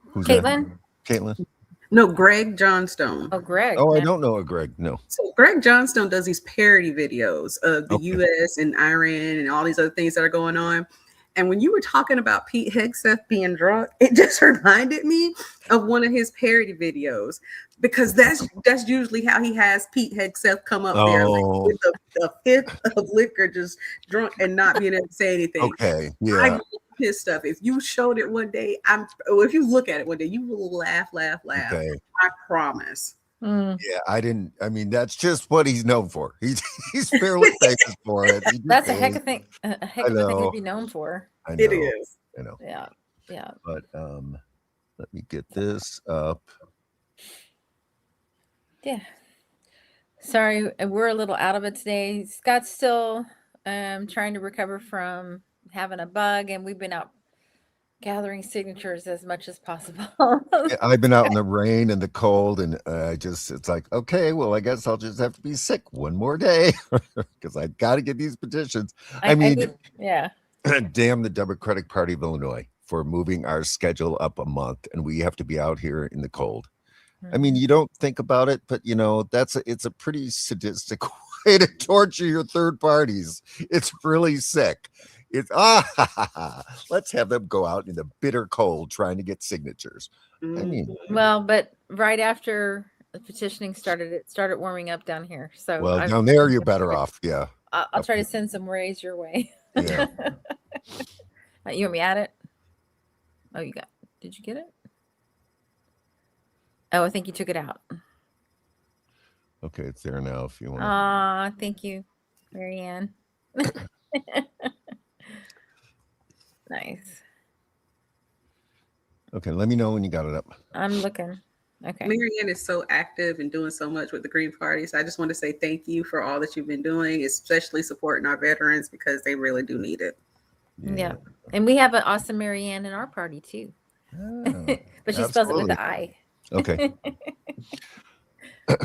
Who's
Caitlin?
Caitlin?
No, Greg Johnstone.
Oh, Greg.
Oh, I don't know a Greg. No.
So Greg Johnstone does these parody videos of the U.S. and Iran and all these other things that are going on. And when you were talking about Pete Hegseth being drunk, it just reminded me of one of his parody videos, because that's usually how he has Pete Hegseth come up there with the fifth of liquor, just drunk and not being able to say anything.
Okay, yeah.
his stuff. If you showed it one day, if you look at it one day, you will laugh.
Okay.
I promise.
Mm.
Yeah, I didn't. I mean, that's just what he's known for. He's fairly famous for it.
That's a heck of a thing to be known for.
I know.
It is.
I know.
Yeah. Yeah.
But let me get this up.
Yeah. Sorry, we're a little out of it today. Scott's still trying to recover from having a bug, and we've been out gathering signatures as much as possible.
I've been out in the rain and the cold, and it's like, okay, well, I guess I'll just have to be sick one more day because I got to get these petitions. I mean,
yeah.
Damn the Democratic Party of Illinois for moving our schedule up a month, and we have to be out here in the cold. I mean, you don't think about it, but it's a pretty sadistic way to torture your third parties. It's really sick. Let's have them go out in the bitter cold trying to get signatures. I mean,
well, but right after the petitioning started, it started warming up down here. So
down there you're better off. Yeah,
I'll try to send some rays your way.
Yeah.
You want me at it? Oh, did you get it? Oh, I think you took it out.
Okay, it's there now if you want.
Thank you, Marianne. Nice.
Okay, let me know when you got it up.
I'm looking. Okay.
Marianne is so active and doing so much with the Green Party. So I just want to say thank you for all that you've been doing, especially supporting our veterans because they really do need it.
Yeah. And we have an awesome Marianne in our party too. But she spells it with the I.
Okay.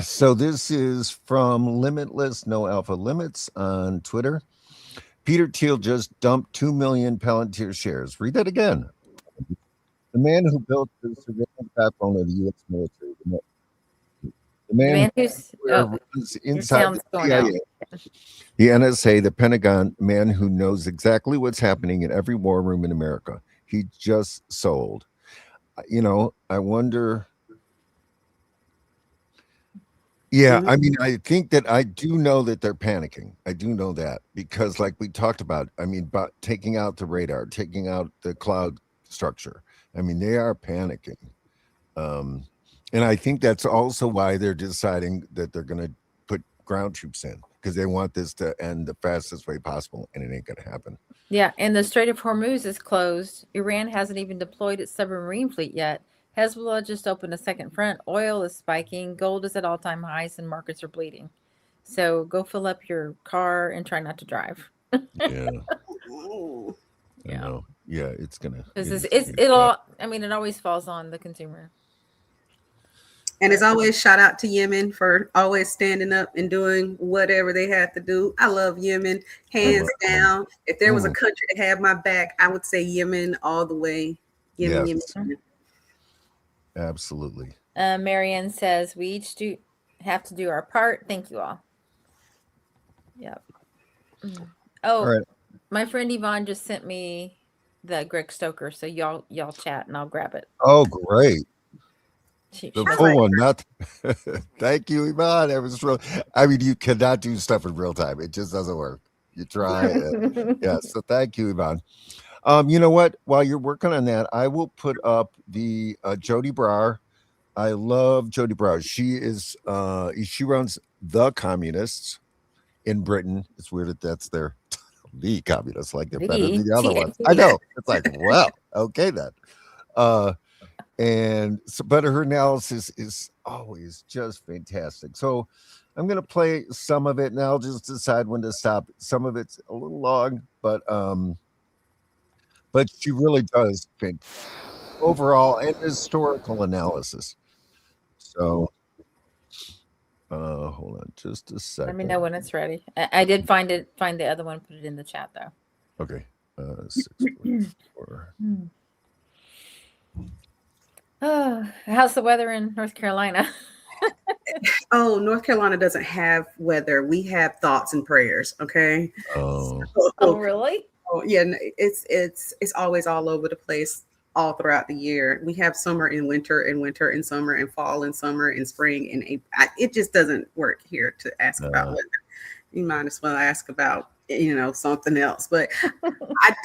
So this is from Limitless No Alpha Limits on Twitter. Peter Thiel just dumped 2 million Palantir shares. Read that again. The man who built the surveillance backbone of the U.S. military. The man who's inside the CIA, the NSA, the Pentagon, man who knows exactly what's happening in every war room in America. He just sold. I wonder. Yeah, I mean, I think that I do know that they're panicking. I do know that because, like we talked about, about taking out the radar, taking out the cloud structure. I mean, they are panicking. And I think that's also why they're deciding that they're going to put ground troops in because they want this to end the fastest way possible, and it ain't going to happen.
Yeah, and the Strait of Hormuz is closed. Iran hasn't even deployed its submarine fleet yet. Hezbollah just opened a second front. Oil is spiking. Gold is at all-time highs, and markets are bleeding. So go fill up your car and try not to drive.
Yeah. Yeah, it's gonna.
It always falls on the consumer.
And as always, shout out to Yemen for always standing up and doing whatever they have to do. I love Yemen, hands down. If there was a country to have my back, I would say Yemen all the way. Yemen.
Absolutely.
Marianne says we each have to do our part. Thank you all. Yep. Oh, right. My friend Yvonne just sent me the Greg Stoker, so y'all chat and I'll grab it.
Oh, great. The full one, not. Thank you, Yvonne. It was real. I mean, you cannot do stuff in real time. It just doesn't work. You try. Yeah. So thank you, Yvonne. You know what? While you're working on that, I will put up the Jody Brar. I love Jody Brar. She runs The Communists in Britain. It's weird that that's their the communists, like they're better than the other ones. I know. It's like, well, okay then. But her analysis is always just fantastic. So I'm going to play some of it, and I'll just decide when to stop. Some of it's a little long, but she really does overall and historical analysis. So hold on just a second.
Let me know when it's ready. I did find the other one, put it in the chat though.
Okay. 644.
How's the weather in North Carolina?
Oh, North Carolina doesn't have weather. We have thoughts and prayers. Okay.
Oh,
really?
Oh, yeah. It's always all over the place all throughout the year. We have summer and winter and summer and fall and summer and spring and it just doesn't work here to ask about weather. You might as well ask about something else. But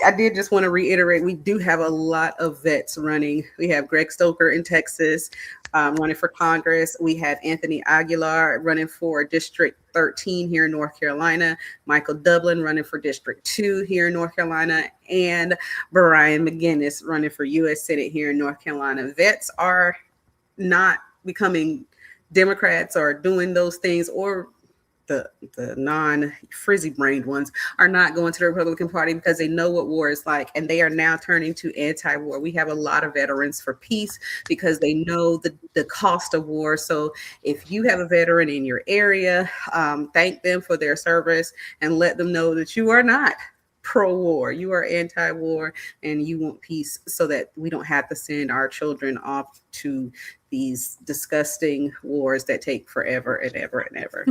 I did just want to reiterate, we do have a lot of vets running. We have Greg Stoker in Texas running for Congress. We have Anthony Aguilar running for District 13 here in North Carolina, Michael Dublin running for District 2 here in North Carolina, and Brian Mcginnis running for U.S. Senate here in North Carolina. Vets are not becoming Democrats or doing those things, or the non-frizzy brained ones are not going to the Republican Party because they know what war is like, and they are now turning to anti-war. We have a lot of veterans for peace because they know the cost of war. So if you have a veteran in your area, thank them for their service and let them know that you are not pro-war, you are anti-war, and you want peace so that we don't have to send our children off to these disgusting wars that take forever and ever and ever.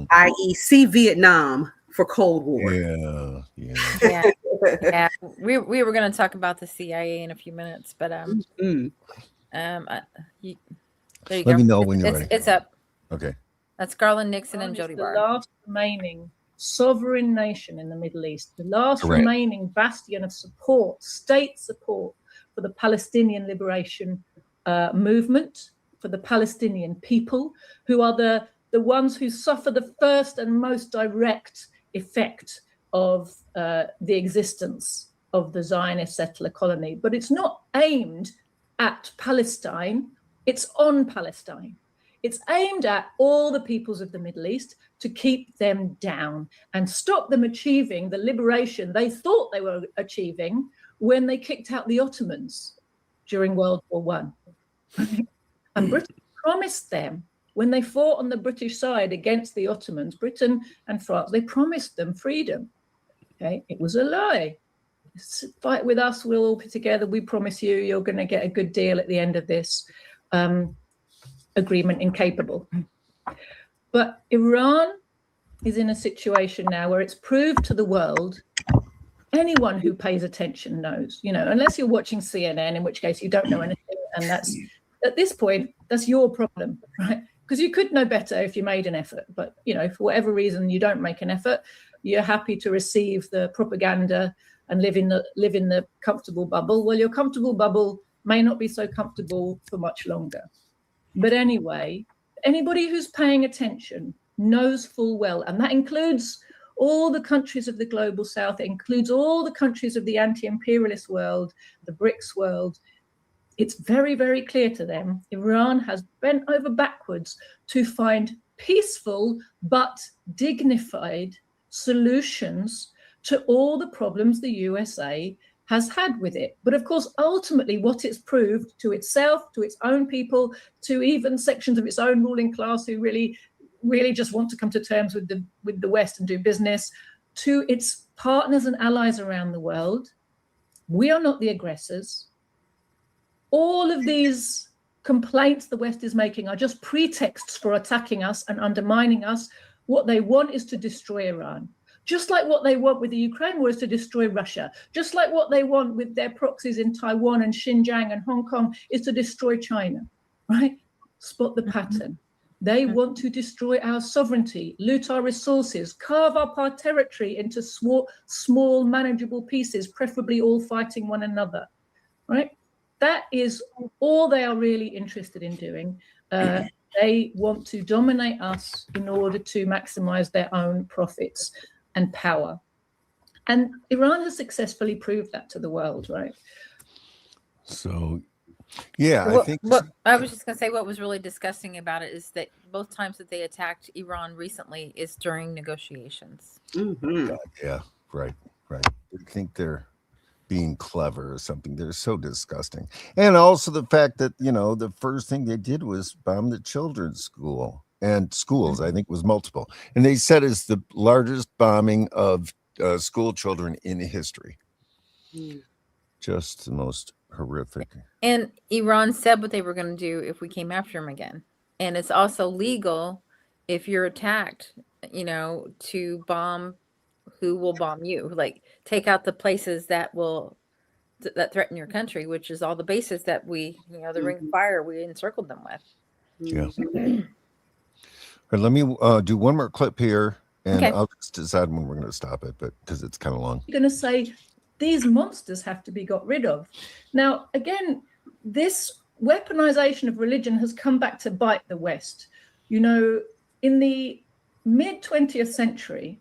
i.e. see Vietnam for Cold War.
Yeah. We were going to talk about the CIA in a few minutes, but there you
Let
go.
me know when you're ready.
It's up.
Okay.
That's Garland Nixon and Jody
the
Barr.
last remaining sovereign nation in the Middle East, the last remaining bastion of support, state support for the Palestinian liberation movement, for the Palestinian people, who are the ones who suffer the first and most direct effect of the existence of the Zionist settler colony. But it's not aimed at Palestine, it's on Palestine. It's aimed at all the peoples of the Middle East to keep them down and stop them achieving the liberation they thought they were achieving when they kicked out the Ottomans during World War I. And Britain promised them, when they fought on the British side against the Ottomans, Britain and France, they promised them freedom. Okay, it was a lie. Fight with us, we'll all be together. We promise you, you're going to get a good deal at the end of this. Agreement incapable. But Iran is in a situation now where it's proved to the world, anyone who pays attention knows, unless you're watching CNN, in which case you don't know anything. And that's, at this point, that's your problem, right? Because you could know better if you made an effort. But, for whatever reason, you don't make an effort. You're happy to receive the propaganda and live in the comfortable bubble. Well, your comfortable bubble may not be so comfortable for much longer. But anyway, anybody who's paying attention knows full well, and that includes all the countries of the global south, it includes all the countries of the anti-imperialist world, the BRICS world. It's very, very clear to them, Iran has bent over backwards to find peaceful but dignified solutions to all the problems the USA has had with it. But of course, ultimately, what it's proved to itself, to its own people, to even sections of its own ruling class who really just want to come to terms with the West and do business, to its partners and allies around the world, we are not the aggressors. All of these complaints the West is making are just pretexts for attacking us and undermining us. What they want is to destroy Iran. Just like what they want with the Ukraine war is to destroy Russia. Just like what they want with their proxies in Taiwan and Xinjiang and Hong Kong is to destroy China, right? Spot the pattern. They want to destroy our sovereignty, loot our resources, carve up our territory into small manageable pieces, preferably all fighting one another, right? That is all they are really interested in doing. They want to dominate us in order to maximize their own profits and power. And Iran has successfully proved that to the world, right?
So, yeah,
I think I was just going to say what was really disgusting about it is that both times that they attacked Iran recently is during negotiations.
Mm-hmm.
God, yeah, right. They think they're being clever or something. They're so disgusting. And also the fact that, the first thing they did was bomb the children's school. And schools, I think, was multiple. And they said it's the largest bombing of school children in history. Just the most horrific.
And Iran said what they were going to do if we came after them again. And it's also legal if you're attacked, to bomb who will bomb you. Like, take out the places that threaten your country, which is all the bases that we, the Ring of Fire, we encircled them with.
Yeah. Let me do one more clip here, And
Okay.
I'll just decide when we're going to stop it, but because it's kind of long.
You're going to say these monsters have to be got rid of. Now, again, this weaponization of religion has come back to bite the West. You know, in the mid 20th century,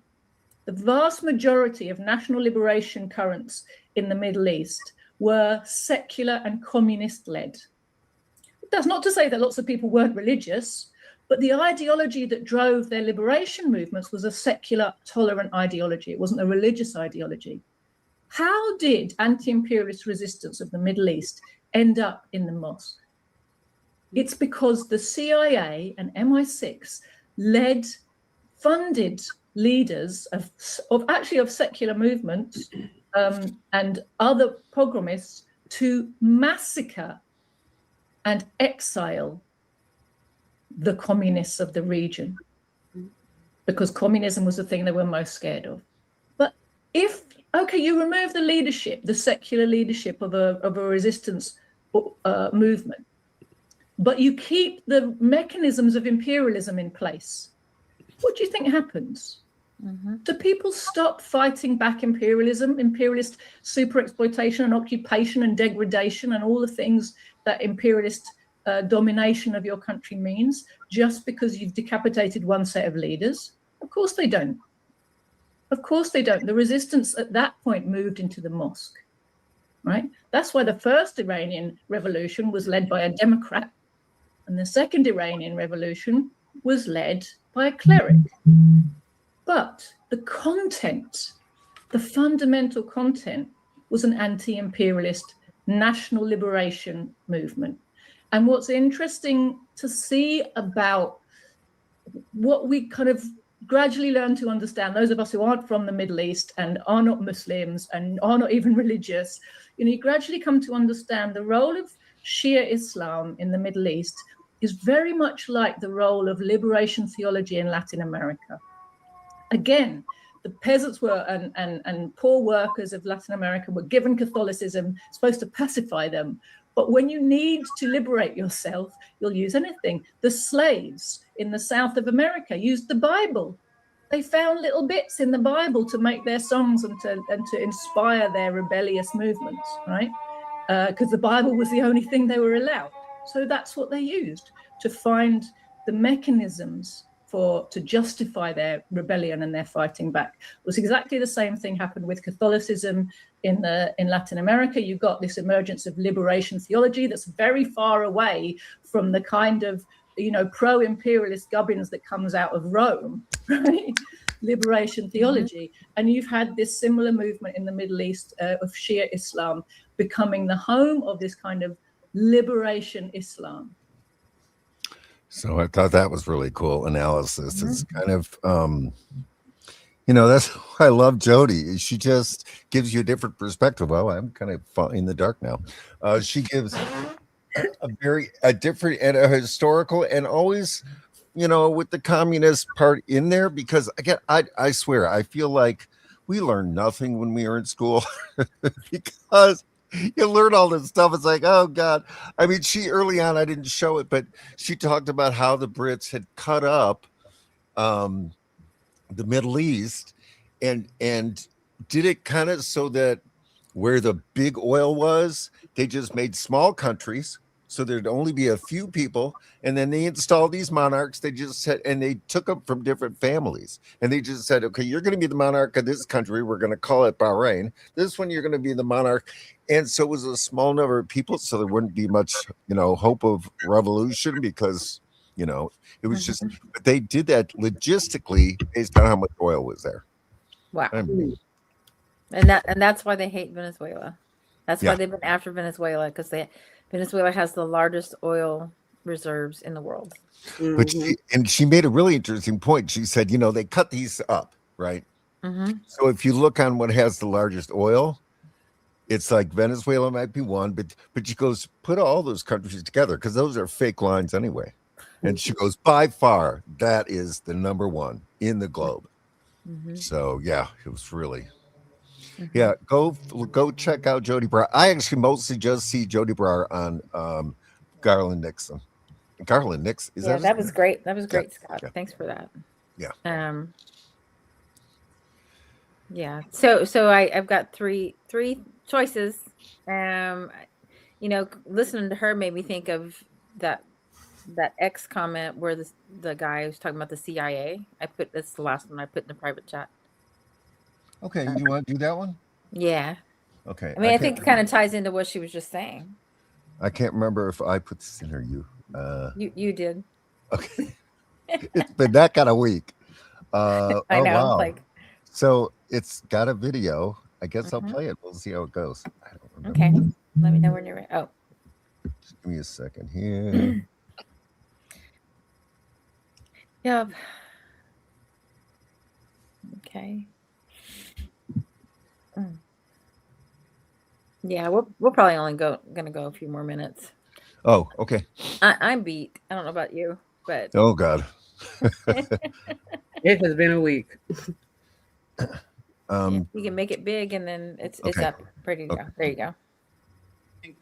the vast majority of national liberation currents in the Middle East were secular and communist led. That's not to say that lots of people weren't religious, but the ideology that drove their liberation movements was a secular, tolerant ideology. It wasn't a religious ideology. How did anti-imperialist resistance of the Middle East end up in the mosque? It's because the CIA and MI6 funded leaders of secular movements and other pogromists to massacre and exile the communists of the region, because communism was the thing they were most scared of. But if, okay, you remove the leadership, the secular leadership of a resistance movement, but you keep the mechanisms of imperialism in place, what do you think happens? Do people stop fighting back imperialism, imperialist super exploitation and occupation and degradation and all the things that imperialist domination of your country means, just because you've decapitated one set of leaders? Of course they don't. Of course they don't. The resistance at that point moved into the mosque, right? That's why the first Iranian revolution was led by a Democrat, and the second Iranian revolution was led by a cleric. But the content, the fundamental content, was an anti-imperialist national liberation movement. And what's interesting to see about what we kind of gradually learn to understand, those of us who aren't from the Middle East and are not Muslims and are not even religious, you gradually come to understand the role of Shia Islam in the Middle East is very much like the role of liberation theology in Latin America. Again, the peasants were and poor workers of Latin America were given Catholicism, supposed to pacify them. But when you need to liberate yourself, you'll use anything. The slaves in the South of America used the Bible. They found little bits in the Bible to make their songs and to inspire their rebellious movements, right? Because the Bible was the only thing they were allowed. So that's what they used to find the mechanisms to justify their rebellion and their fighting back. It was exactly the same thing happened with Catholicism in Latin America. You got this emergence of liberation theology that's very far away from the kind of pro-imperialist gubbins that comes out of Rome, right? Liberation theology. And you've had this similar movement in the Middle East of Shia Islam becoming the home of this kind of liberation Islam.
So I thought that was really cool analysis. It's kind of, that's why I love Jody. She just gives you a different perspective. Well, I'm kind of in the dark now. She gives a different and a historical and always, with the communist part in there, because again, I swear, I feel like we learned nothing when we were in school because you learn all this stuff. It's like, oh God. I mean, early on, I didn't show it, but she talked about how the Brits had cut up the Middle East and did it kind of so that where the big oil was, they just made small countries. So there'd only be a few people. And then they installed these monarchs. They just said, and they took them from different families. And they just said, okay, you're going to be the monarch of this country. We're going to call it Bahrain. This one, you're going to be the monarch. And so it was a small number of people. So there wouldn't be much, hope of revolution because, it was just, but they did that logistically based on how much oil was there.
Wow.
I mean,
And that's why they hate Venezuela. That's why they've been after Venezuela, because Venezuela has the largest oil reserves in the world.
But she made a really interesting point. She said, they cut these up, right? So if you look on what has the largest oil, it's like Venezuela might be one, but she goes, put all those countries together because those are fake lines anyway. And she goes, by far, that is the number one in the globe. So yeah, it was really. Yeah, go check out Jody Brower. I actually mostly just see Jody Brower on Garland Nixon. Garland Nixon,
that was great. That was great, Scott.
Yeah.
Thanks for that.
Yeah.
Yeah. So I've got three choices. Listening to her made me think of that X comment where the guy was talking about the CIA. That's the last one I put in the private chat.
Okay, you want to do that one?
Yeah.
Okay.
I mean, I think it kind of ties into what she was just saying.
I can't remember if I put this in or you.
You did.
Okay. It's been that kind of week.
I
oh
know.
wow.
Like,
So it's got a video. I guess I'll play it. We'll see how it goes. I don't remember.
okay. Let me know when you're ready. Oh.
Just give me a second here.
Yep. Okay. Yeah, we're probably only gonna go a few more minutes.
Oh, okay.
I'm beat. I don't know about you, but
oh God.
It has been a week.
You can make it big, and then it's up, ready to go. There you go.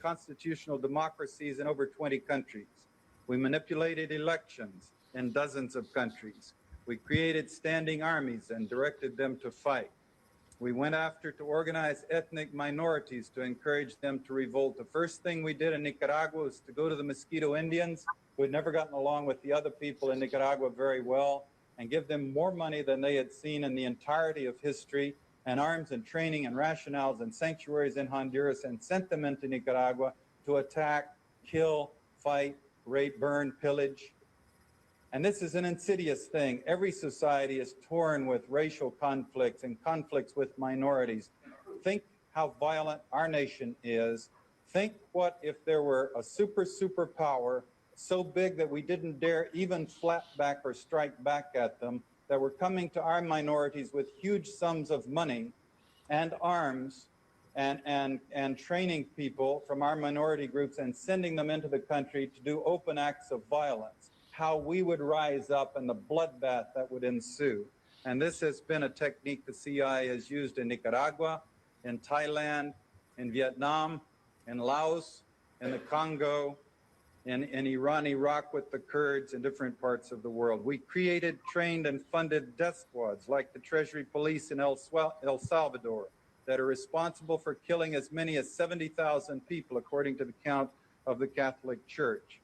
Constitutional democracies in over 20 countries. We manipulated elections in dozens of countries. We created standing armies and directed them to fight. We went after to organize ethnic minorities to encourage them to revolt. The first thing we did in Nicaragua was to go to the Mosquito Indians, who had never gotten along with the other people in Nicaragua very well, and give them more money than they had seen in the entirety of history, and arms and training and rationales and sanctuaries in Honduras, and sent them into Nicaragua to attack, kill, fight, rape, burn, pillage. And this is an insidious thing. Every society is torn with racial conflicts and conflicts with minorities. Think how violent our nation is. Think what if there were a superpower so big that we didn't dare even flap back or strike back at them, that were coming to our minorities with huge sums of money and arms and training people from our minority groups and sending them into the country to do open acts of violence. How we would rise up and the bloodbath that would ensue. And this has been a technique the CIA has used in Nicaragua, in Thailand, in Vietnam, in Laos, in the Congo, in Iran, Iraq with the Kurds, in different parts of the world. We created, trained, and funded death squads like the Treasury Police in El Salvador that are responsible for killing as many as 70,000 people, according to the count of the Catholic Church.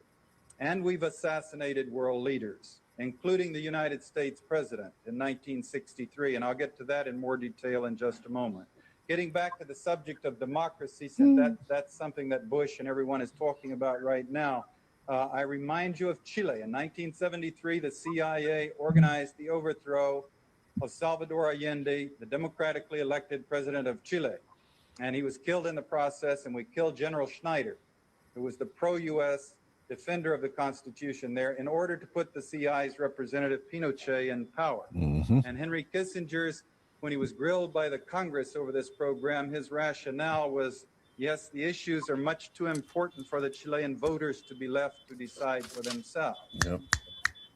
And we've assassinated world leaders, including the United States president in 1963. And I'll get to that in more detail in just a moment. Getting back to the subject of democracy, since that's something that Bush and everyone is talking about right now, I remind you of Chile. In 1973, the CIA organized the overthrow of Salvador Allende, the democratically elected president of Chile. And he was killed in the process, and we killed General Schneider, who was the pro-U.S. defender of the Constitution there, in order to put the CIA's representative Pinochet in power. And Henry Kissinger's, when he was grilled by the Congress over this program, his rationale was, yes, the issues are much too important for the Chilean voters to be left to decide for themselves.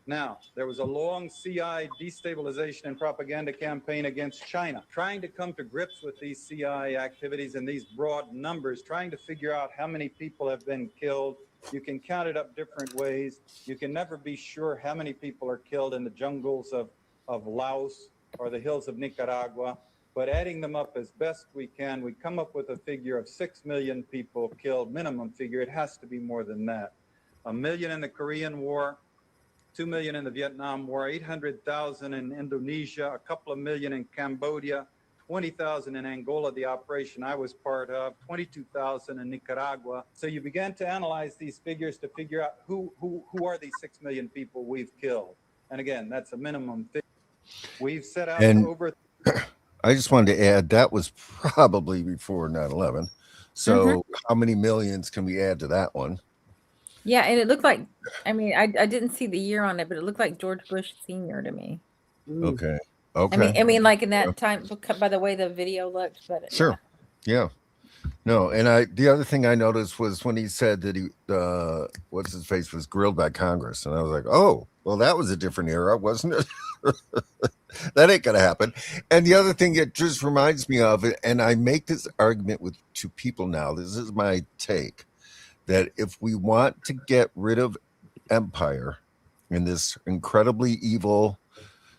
Now, there was a long CI destabilization and propaganda campaign against China, trying to come to grips with these CI activities and these broad numbers, trying to figure out how many people have been killed. You can count it up different ways. You can never be sure how many people are killed in the jungles of Laos or the hills of Nicaragua, but adding them up as best we can, we come up with a figure of 6 million people killed, minimum figure. It has to be more than that. 1 million in the Korean War, 2 million in the Vietnam War, 800,000 in Indonesia, a couple of million in Cambodia, 20,000 in Angola, the operation I was part of, 22,000 in Nicaragua. So you began to analyze these figures to figure out who are these 6 million people we've killed. And again, that's a minimum figure. We've set out over.
I just wanted to add that was probably before 9/11. So how many millions can we add to that one?
Yeah, and it looked like, I mean, I didn't see the year on it, but it looked like George Bush Sr. to me.
Okay.
I mean, like in that time, by the way the video looked, but
sure, yeah. No, and the other thing I noticed was when he said that he, what's his face, was grilled by Congress, and I was like, oh, well, that was a different era, wasn't it? That ain't gonna happen. And the other thing it just reminds me of, and I make this argument to people now. This is my take, that if we want to get rid of empire in this incredibly evil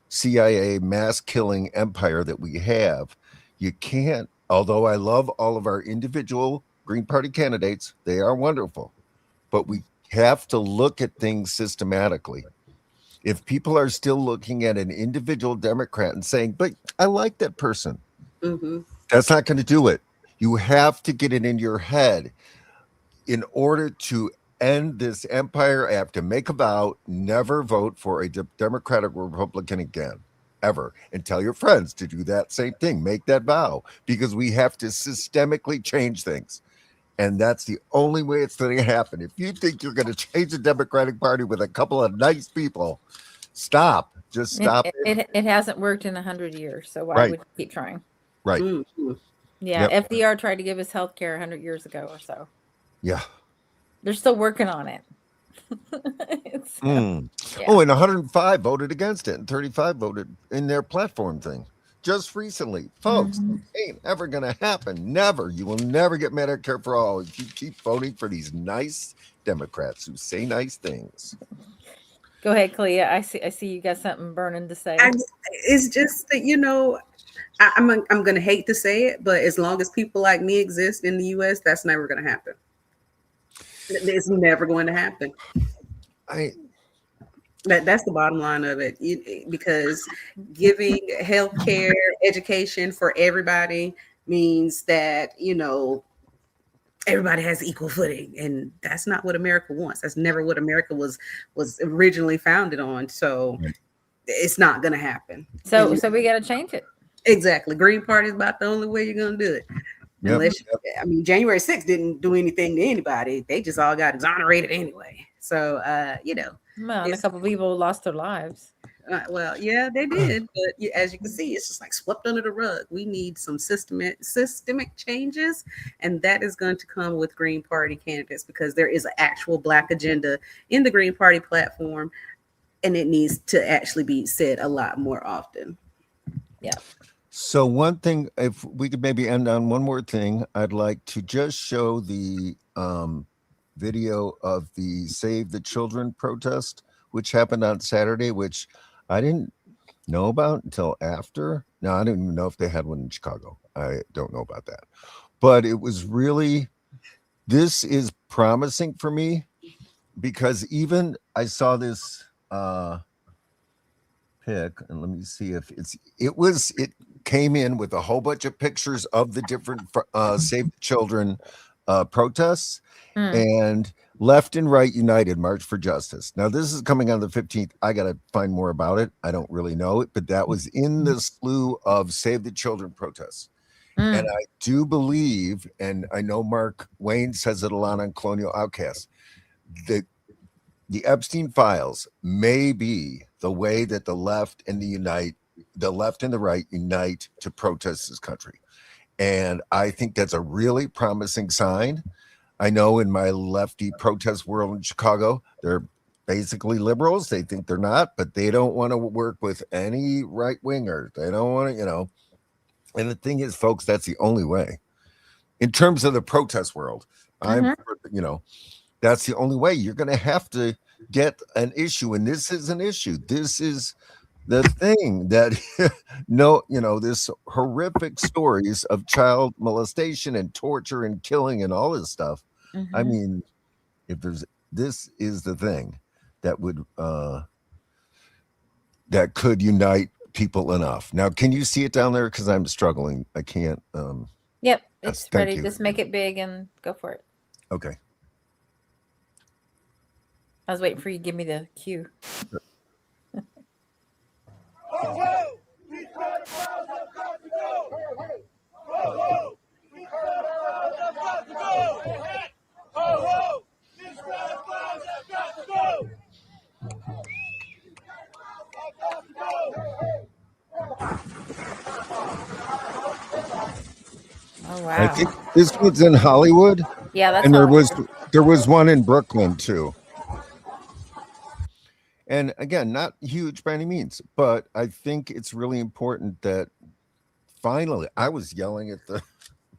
CIA mass killing empire that we have, You can't, although I love all of our individual Green Party candidates, they are wonderful, but we have to look at things systematically. If people are still looking at an individual Democrat and saying, but I like that person, that's not going to do it. You have to get it in your head. In order to end this empire, I have to make a vow, never vote for a Democratic or Republican again, ever. And tell your friends to do that same thing. Make that vow, because we have to systemically change things. And that's the only way it's going to happen. If you think you're going to change the Democratic Party with a couple of nice people, stop. Just stop.
It hasn't worked in 100 years, so why would you keep trying?
Right.
Yeah, FDR tried to give us health care 100 years ago or so.
Yeah.
They're still working on it.
Oh, and 105 voted against it, and 35 voted in their platform thing just recently. Folks, ain't ever going to happen. Never. You will never get Medicare for all if you keep voting for these nice Democrats who say nice things.
Go ahead, Kalia. I see you got something burning to say.
It's just that, I'm going to hate to say it, but as long as people like me exist in the U.S., that's never going to happen. It's never going to happen. That's the bottom line of it, because giving healthcare, education for everybody means that, everybody has equal footing, and that's not what America wants. That's never what America was originally founded on. So it's not going to happen.
So we got to change it.
Exactly. Green Party is about the only way you're going to do it. January 6th didn't do anything to anybody. They just all got exonerated anyway. So,
well, a couple of people lost their lives.
Well, yeah, they did. But as you can see, it's just like swept under the rug. We need some systemic changes. And that is going to come with Green Party candidates, because there is an actual Black agenda in the Green Party platform. And it needs to actually be said a lot more often.
Yeah.
So one thing, if we could maybe end on one more thing, I'd like to just show the video of the Save the Children protest, which happened on Saturday, which I didn't know about until after. No, I didn't even know if they had one in Chicago. I don't know about that. But it was really, this is promising for me, because even I saw this pic, and let me see if it came in with a whole bunch of pictures of the different Save the Children protests, and Left and Right United March for Justice. Now, this is coming on the 15th. I got to find more about it. I don't really know it, but that was in the slew of Save the Children protests. And I do believe, and I know Mark Wayne says it a lot on Colonial Outcasts, that the Epstein files may be the way that the left and the left and the right unite to protest this country. And I think that's a really promising sign. I know in my lefty protest world in Chicago, they're basically liberals. They think they're not, but they don't want to work with any right wingers. They don't want to, and the thing is, folks, that's the only way. In terms of the protest world, that's the only way. You're going to have to get an issue, and this is an issue. This is the thing that this horrific stories of child molestation and torture and killing and all this stuff. I mean, this is the thing that would that could unite people enough. Now, can you see it down there? Because I'm struggling. I can't.
Yep, it's ready. Just make it big and go for it.
Okay.
I was waiting for you to give me the cue. Oh, wow.
I think this was in Hollywood.
Yeah, that's
and
Hollywood.
there was one in Brooklyn too. And again, not huge by any means, but I think it's really important that finally, I was yelling at the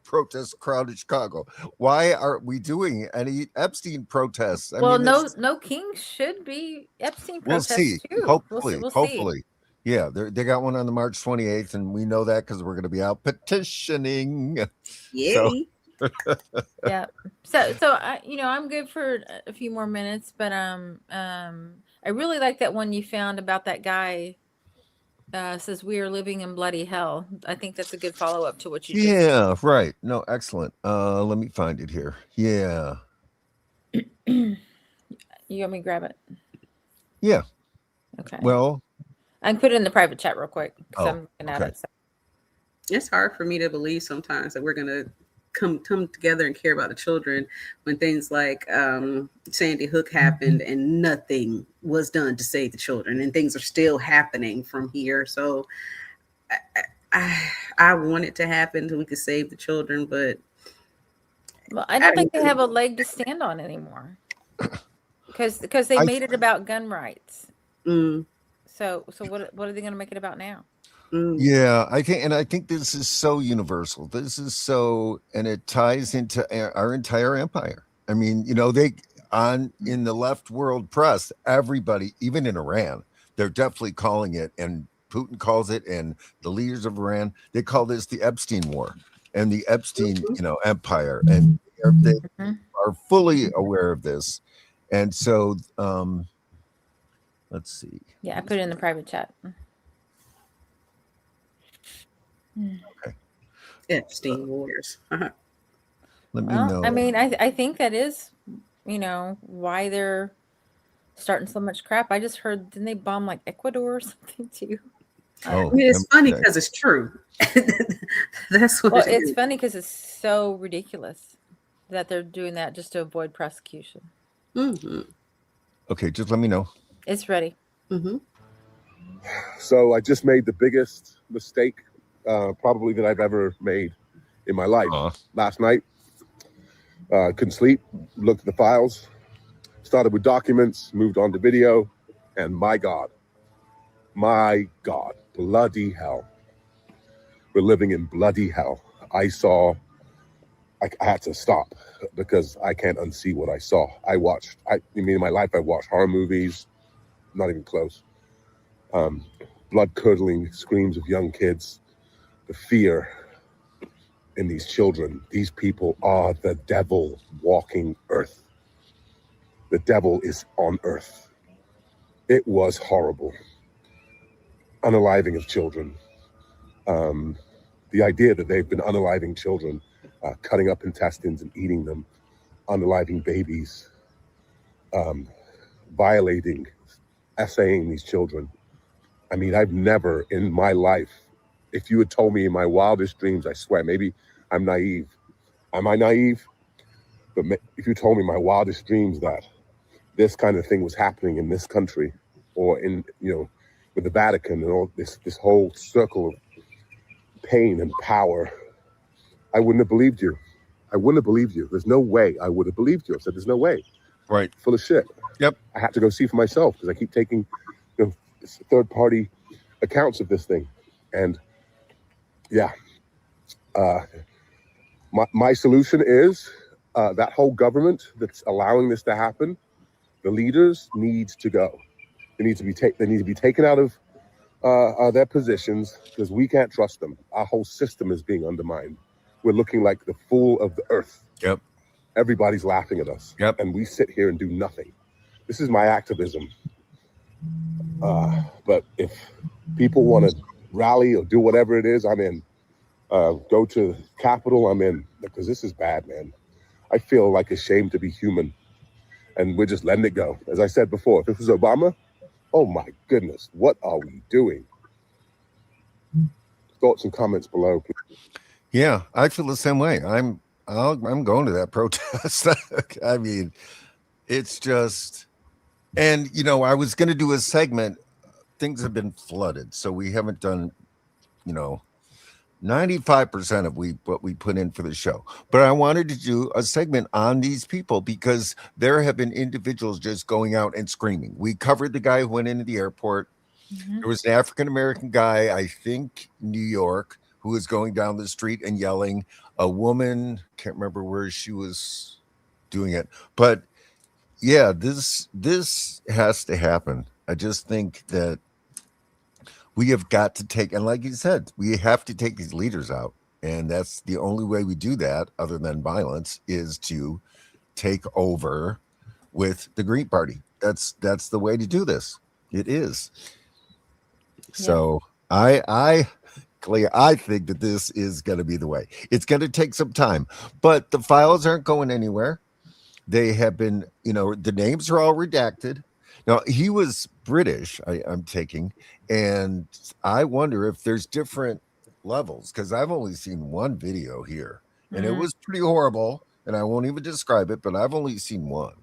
protest crowd in Chicago. Why aren't we doing any Epstein protests?
No king should be Epstein protests.
We'll see.
Too.
Hopefully,
we'll
hopefully.
See.
Yeah, they got one on the March 28th, and we know that because we're going to be out petitioning.
Yay.
Yeah. So I'm good for a few more minutes, but I really like that one you found about that guy. Says we are living in bloody hell. I think that's a good follow up to what you just.
Yeah, right. No, excellent. Let me find it here. Yeah.
You want me to grab it?
Yeah.
Okay.
Well,
I can put it in the private chat real quick because
Oh,
I'm looking at it. So.
It's hard for me to believe sometimes that we're gonna come together and care about the children when things like Sandy Hook happened and nothing was done to save the children, and things are still happening from here. So I want it to happen so we could save the children, but
Well, I don't think they have a leg to stand on anymore because they made it about gun rights. So what are they going to make it about now?
Yeah, I think this is so universal. This is so, and it ties into our entire empire. I mean, in the left world press, everybody, even in Iran, they're definitely calling it, and Putin calls it, and the leaders of Iran, they call this the Epstein War and the Epstein, empire, and they are fully aware of this. And so, let's see.
Yeah, I put it in the private chat.
Okay.
Epstein Wars.
Let me know.
I mean, I think that is, why they're starting so much crap. I just heard, didn't they bomb like Ecuador or something too?
Oh,
I mean, it's funny because it's true. That's what.
Well, it's funny because it's so ridiculous that they're doing that just to avoid prosecution.
Okay, just let me know.
It's ready.
So I just made the biggest mistake probably that I've ever made in my life. Last night, couldn't sleep, looked at the files, started with documents, moved on to video, and my God, bloody hell. We're living in bloody hell. I had to stop because I can't unsee what I saw. In my life, I've watched horror movies, not even close. Blood-curdling screams of young kids, the fear in these children. These people are the devil walking earth. The devil is on earth. It was horrible. Unaliving of children. The idea that they've been unaliving children, cutting up intestines and eating them, unaliving babies, violating, essaying these children. I mean, I've never in my life, if you had told me in my wildest dreams, I swear, maybe I'm naive. Am I naive? But if you told me in my wildest dreams that this kind of thing was happening in this country or in, with the Vatican and all this whole circle of pain and power, I wouldn't have believed you. I wouldn't have believed you. There's no way I would have believed you. I said, there's no way.
Right.
Full of shit.
Yep.
I had to go see for myself because I keep taking third-party accounts of this thing. And yeah, my solution is that whole government that's allowing this to happen, the leaders need to go. They need to be taken out of their positions because we can't trust them. Our whole system is being undermined. We're looking like the fool of the earth.
Yep.
Everybody's laughing at us.
Yep.
And we sit here and do nothing. This is my activism. But if people want to rally or do whatever it is, I'm in. Go to Capitol, I'm in, because this is bad, man. I feel like ashamed to be human, and we're just letting it go. As I said before, if this was Obama, oh my goodness, what are we doing? Thoughts and comments below, please.
Yeah, I feel the same way. I'm going to that protest. I mean, it's just, and I was going to do a segment. Things have been flooded, so we haven't done, 95% of what we put in for the show. But I wanted to do a segment on these people because there have been individuals just going out and screaming. We covered the guy who went into the airport. There was an African-American guy, I think, New York, who was going down the street and yelling. A woman, can't remember where she was doing it. But yeah, this has to happen. I just think that we have got to take, and like you said, we have to take these leaders out. And that's the only way we do that, other than violence, is to take over with the Green Party. That's the way to do this. It is. So I think that this is going to be the way. It's going to take some time, but the files aren't going anywhere. They have been, the names are all redacted. Now, he was British, I'm taking, and I wonder if there's different levels, because I've only seen one video here, and it was pretty horrible, and I won't even describe it, but I've only seen one.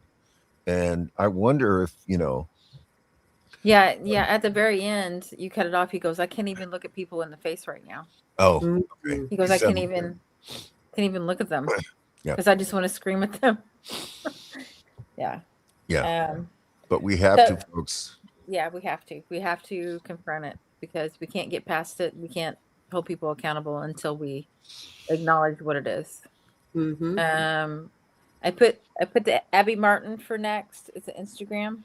And I wonder if,
Yeah. At the very end, you cut it off. He goes, I can't even look at people in the face right now.
Oh, okay.
He goes, I can't even look at them
Yeah.
because I just want to scream at them. Yeah.
But we have to, folks.
Yeah, we have to. We have to confront it because we can't get past it. We can't hold people accountable until we acknowledge what it is. I put the Abby Martin for next. It's an Instagram.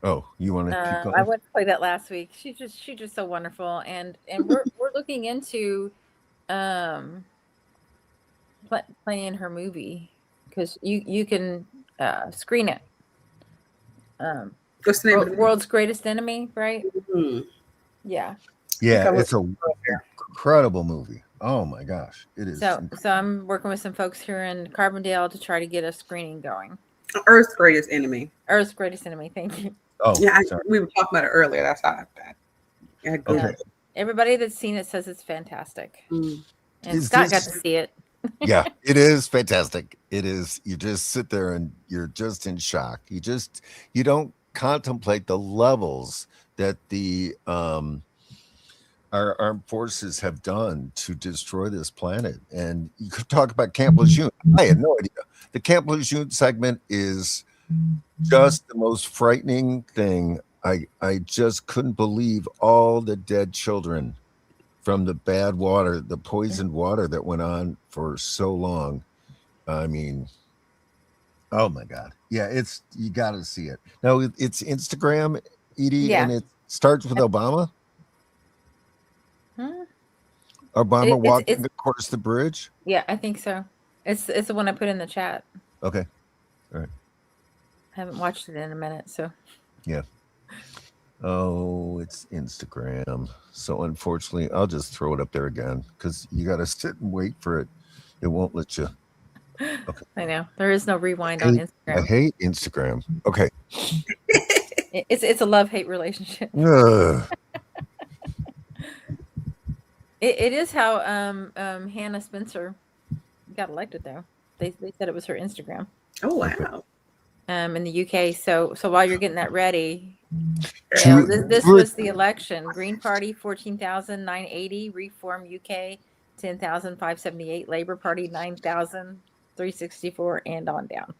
Oh, you want to keep going?
I went to play that last week. She's just so wonderful, and we're looking into playing her movie because you can screen it.
What's the name of the
World's Greatest Enemy, right? Yeah.
Yeah, it's an incredible movie. Oh my gosh, it is.
So I'm working with some folks here in Carbondale to try to get a screening going.
Earth's Greatest Enemy.
Earth's Greatest Enemy. Thank you.
Oh,
yeah, we were talking about it earlier. That's how I
okay.
Everybody that's seen it says it's fantastic. And
Is
Scott
this-
got to see it.
Yeah, it is fantastic. It is. You just sit there and you're just in shock. You don't contemplate the levels that the our armed forces have done to destroy this planet. And you could talk about Camp Lejeune. I had no idea. The Camp Lejeune segment is just the most frightening thing. I just couldn't believe all the dead children from the bad water, the poisoned water that went on for so long. I mean, oh my God. Yeah, you got to see it. Now, it's Instagram, Edie, and it starts with Obama. Obama walking across the bridge?
Yeah, I think so. It's the one I put in the chat.
Okay. All right.
I haven't watched it in a minute, so.
Yeah. Oh, it's Instagram. So unfortunately, I'll just throw it up there again because you got to sit and wait for it. It won't let you. Okay.
I know. There is no rewind on Instagram.
I hate Instagram. Okay.
It's a love-hate relationship. It is how Hannah Spencer got elected, though. They said it was her Instagram.
Oh, wow.
In the UK. So while you're getting that ready, this was the election. Green Party 14,980, Reform UK 10,578, Labor Party 9,364, and on down.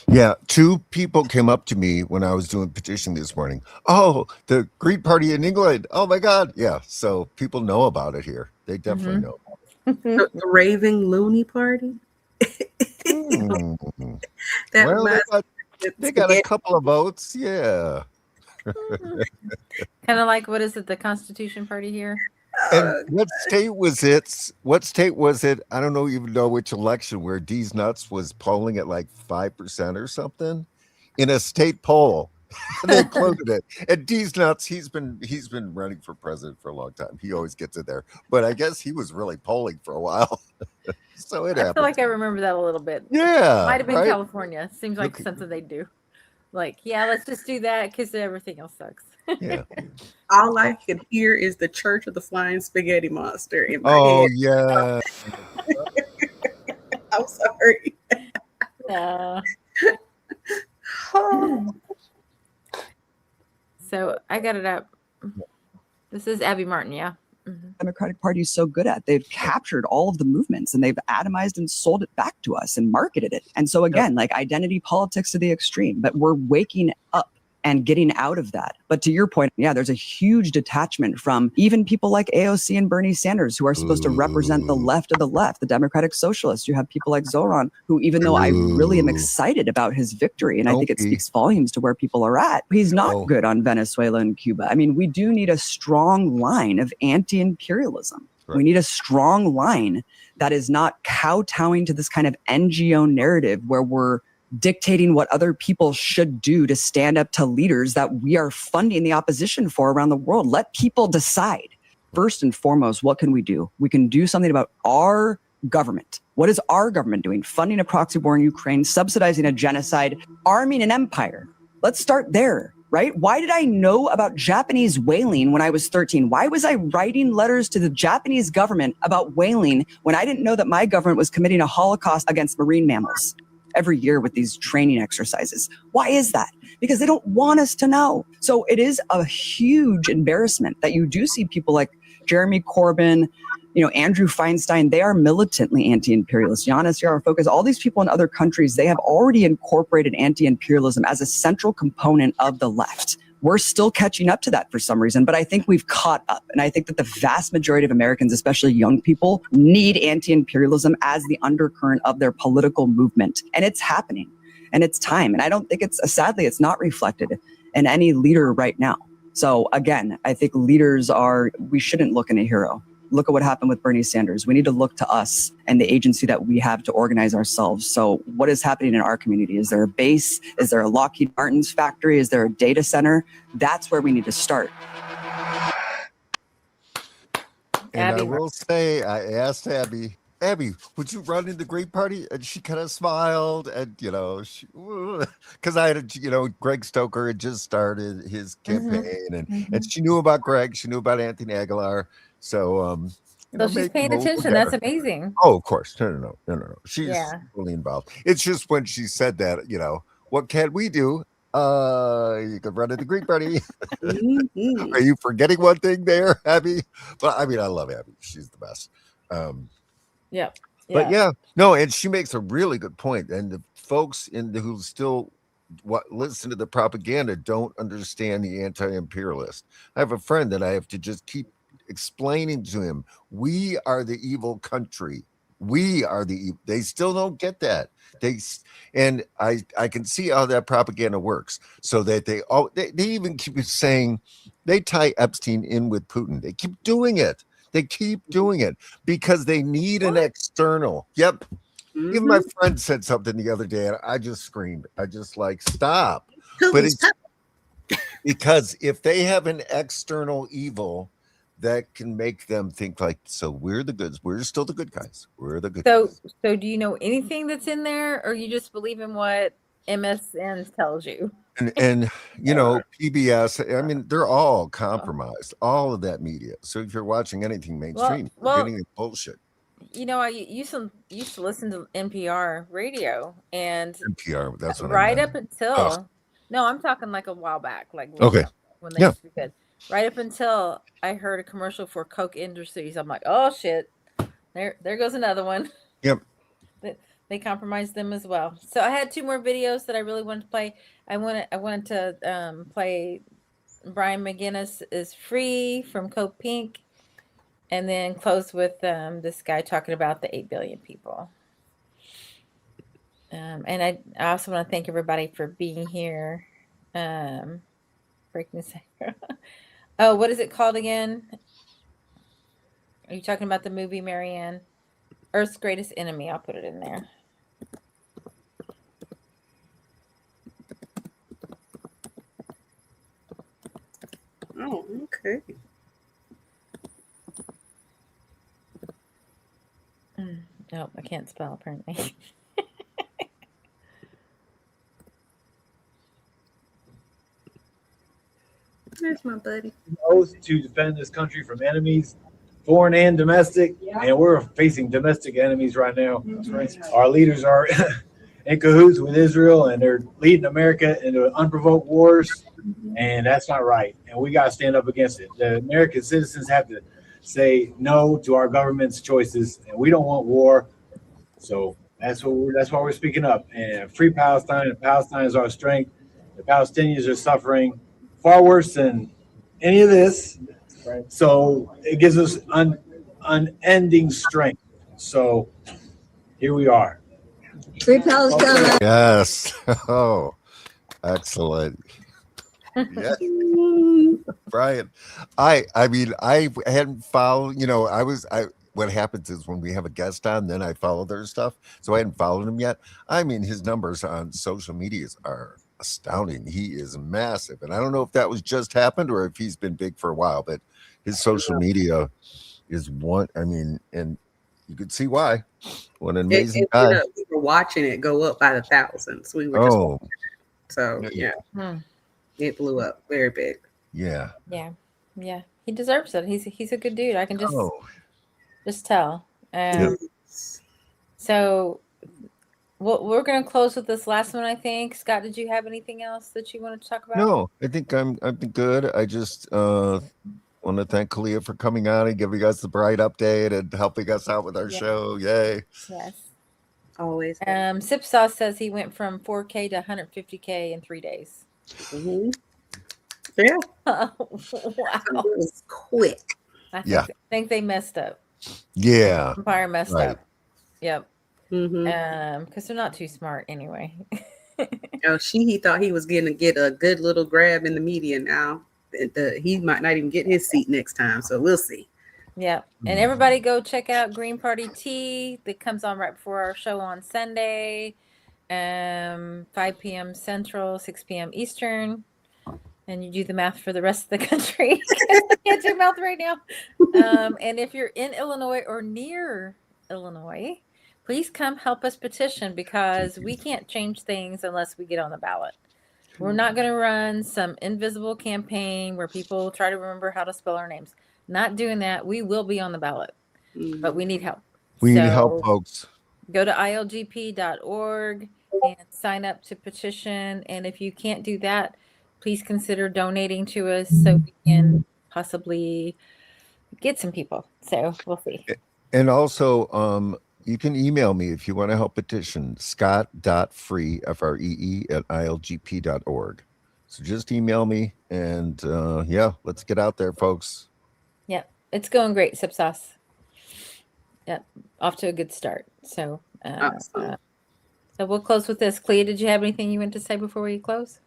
Yeah, 2 people came up to me when I was doing petition this morning. Oh, the Green Party in England. Oh my God. Yeah. So people know about it here. They definitely know.
The Raving Loony Party.
They got a couple of votes. Yeah.
Kind of like, what is it? The Constitution Party here.
And what state was it? I don't even know which election where D's Nuts was polling at like 5% or something in a state poll. They included it. And D's Nuts, he's been running for president for a long time. He always gets it there. But I guess he was really polling for a while. So it happened.
I feel like I remember that a little bit.
Yeah.
Might have been
right?
California. Seems like something they do. Like, yeah, let's just do that because everything else sucks.
Yeah.
All I can hear is the Church of the Flying Spaghetti Monster in my
Oh,
head.
yeah.
I'm sorry.
So I got it up. This is Abby Martin, yeah.
Democratic Party is so good at. They've captured all of the movements and they've atomized and sold it back to us and marketed it. And so again, like identity politics to the extreme, but we're waking up and getting out of that. But to your point, yeah, there's a huge detachment from even people like AOC and Bernie Sanders, who are supposed to represent the left of the left, the Democratic Socialists. You have people like Zoran, who, even though I really am excited about his victory, and I think it speaks volumes to where people are at, he's not good on Venezuela and Cuba. I mean, we do need a strong line of anti-imperialism. Right. We need a strong line that is not kowtowing to this kind of NGO narrative where we're dictating what other people should do to stand up to leaders that we are funding the opposition for around the world. Let people decide. First and foremost, what can we do? We can do something about our government. What is our government doing? Funding a proxy war in Ukraine, subsidizing a genocide, arming an empire. Let's start there, right? Why did I know about Japanese whaling when I was 13? Why was I writing letters to the Japanese government about whaling when I didn't know that my government was committing a Holocaust against marine mammals every year with these training exercises? Why is that? Because they don't want us to know. So it is a huge embarrassment that you do see people like Jeremy Corbyn, Andrew Feinstein. They are militantly anti-imperialist. Yanis Varoufakis, all these people in other countries, they have already incorporated anti-imperialism as a central component of the left. We're still catching up to that for some reason, but I think we've caught up. And I think that the vast majority of Americans, especially young people, need anti-imperialism as the undercurrent of their political movement. And it's happening, and it's time. And I don't think sadly, it's not reflected in any leader right now. So again, I think we shouldn't look in a hero. Look at what happened with Bernie Sanders. We need to look to us and the agency that we have to organize ourselves. So what is happening in our community? Is there a base? Is there a Lockheed Martin's factory? Is there a data center? That's where we need to start.
And I will say, I asked Abby, would you run in the Great Party? And she kind of smiled, and because I had, Greg Stoker had just started his campaign, and she knew about Greg, she knew about Anthony Aguilar, so
she's paying attention. That's amazing.
Oh, of course, no. She's fully involved. It's just when she said that, what can we do? You could run in the Greek Party. Are you forgetting one thing there, Abby? Well, I mean, I love Abby. She's the best. But and she makes a really good point. And the folks who still listen to the propaganda don't understand the anti-imperialist. I have a friend that I have to just keep explaining to him, we are the evil country. We are they still don't get that. And I can see how that propaganda works, so that they even keep saying, they tie Epstein in with Putin. They keep doing it. Because they need an external. Yep. Mm-hmm. Even my friend said something the other day, and I just screamed. I just stop. But it's because if they have an external evil, that can make them think so we're the goods. We're still the good guys. We're the good guys.
So do you know anything that's in there, or you just believe in what MSN tells you?
And PBS, I mean, they're all compromised, all of that media. So if you're watching anything mainstream, you're getting the bullshit.
I used to listen to NPR radio, and
NPR, that's what
right up until no, I'm talking a while back, when they used to be good. Right up until I heard a commercial for Coke Industries, I'm like, oh shit, there goes another one.
Yep.
They compromised them as well. So I had 2 more videos that I really wanted to play. I wanted to play Brian Mcginnis is Free from Coke Pink, and then close with this guy talking about the 8 billion people. And I also want to thank everybody for being here. Breaking the Oh, what is it called again? Are you talking about the movie, Marianne? Earth's Greatest Enemy. I'll put it in there.
Oh, okay.
No, I can't spell apparently.
There's my buddy.
Oath to defend this country from enemies, foreign and domestic, and we're facing domestic enemies right now. Mm-hmm. Our leaders are in cahoots with Israel, and they're leading America into unprovoked wars, and that's not right. And we got to stand up against it. The American citizens have to say no to our government's choices, and we don't want war. So that's why we're speaking up. And free Palestine, and Palestine is our strength. The Palestinians are suffering far worse than any of this. So it gives us unending strength. So here we are.
Free Palestine.
Yes. Oh, excellent. Yes. Brian, I mean, I hadn't followed, what happens is when we have a guest on, then I follow their stuff. So I hadn't followed him yet. I mean, his numbers on social medias are astounding. He is massive. And I don't know if that was just happened or if he's been big for a while, but his social media is and you could see why. What an amazing guy.
We were watching it go up by the thousands. We were just watching it. So yeah. It blew up very big.
Yeah.
Yeah. He deserves it. He's a good dude. I can just tell. So we're going to close with this last one, I think. Scott, did you have anything else that you wanted to talk about?
No, I think I'm good. I just want to thank Kalia for coming on and giving us the bright update and helping us out with our show. Yay.
Yes.
Always.
Sip Sauce says he went from 4K to 150K in 3 days.
Mm-hmm. Yeah.
Wow.
It was quick.
I think they messed up.
Yeah.
Empire messed up. Yep.
Mm-hmm.
Because they're not too smart anyway.
He thought he was going to get a good little grab in the media now. He might not even get his seat next time, so we'll see.
Yeah. And everybody go check out Green Party Tea that comes on right before our show on Sunday. 5 p.m. Central, 6 p.m. Eastern. And you do the math for the rest of the country. I can't do math right now. And if you're in Illinois or near Illinois, please come help us petition because we can't change things unless we get on the ballot. We're not going to run some invisible campaign where people try to remember how to spell our names. Not doing that. We will be on the ballot, but we need help.
We need help, folks.
Go to ilgp.org and sign up to petition. And if you can't do that, please consider donating to us so we can possibly get some people. So we'll see.
And also, you can email me if you want to help petition, scott.free, Free, at ilgp.org. So just email me and let's get out there, folks.
Yeah, it's going great, Sip Sauce. Yeah, off to a good start. So, so we'll close with this. Clea, did you have anything you want to say before we close?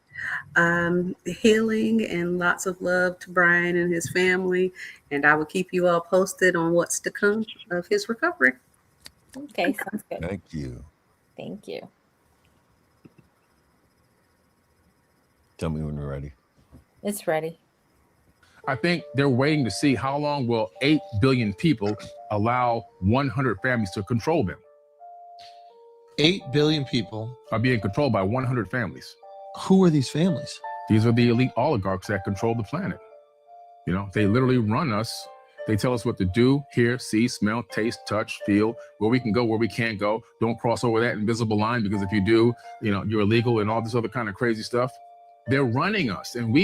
Healing and lots of love to Brian and his family. And I will keep you all posted on what's to come of his recovery.
Okay, sounds good.
Thank you.
Thank you.
Tell me when we're ready.
It's ready.
I think they're waiting to see how long will 8 billion people allow 100 families to control them.
8 billion people
are being controlled by 100 families.
Who are these families?
These are the elite oligarchs that control the planet. They literally run us. They tell us what to do, hear, see, smell, taste, touch, feel, where we can go, where we can't go. Don't cross over that invisible line because if you do, you're illegal and all this other kind of crazy stuff. They're running us, and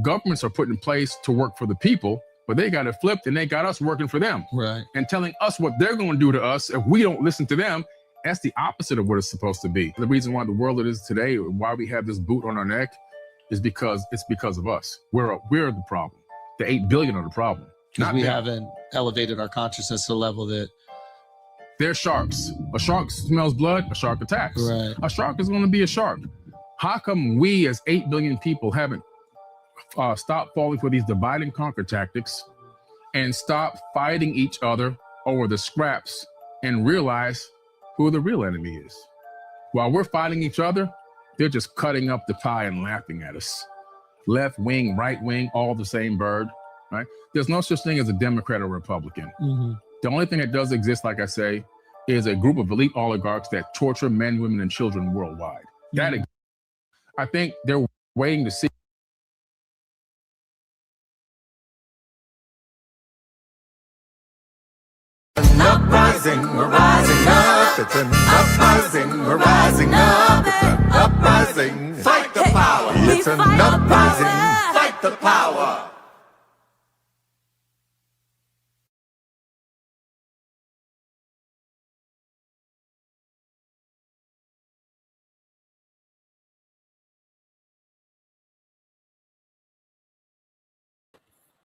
governments are put in place to work for the people, but they got it flipped and they got us working for them.
Right.
And telling us what they're going to do to us if we don't listen to them. That's the opposite of what it's supposed to be. The reason why the world it is today, why we have this boot on our neck, is because of us. We're the problem. The 8 billion are the problem.
Because we haven't elevated our consciousness to the level that
they're sharks. A shark smells blood, a shark attacks.
Right.
A shark is going to be a shark. How come we as 8 billion people haven't stopped falling for these divide and conquer tactics and stop fighting each other over the scraps and realize who the real enemy is? While we're fighting each other, they're just cutting up the pie and laughing at us. Left wing, right wing, all the same bird, right? There's no such thing as a Democrat or Republican.
Mm-hmm.
The only thing that does exist, like I say, is a group of elite oligarchs that torture men, women, and children worldwide.
Mm-hmm.
I think they're waiting to see.
Uprising, we're rising up. It's an uprising, we're rising up. It's an uprising. Fight the power. It's an uprising. Fight the power.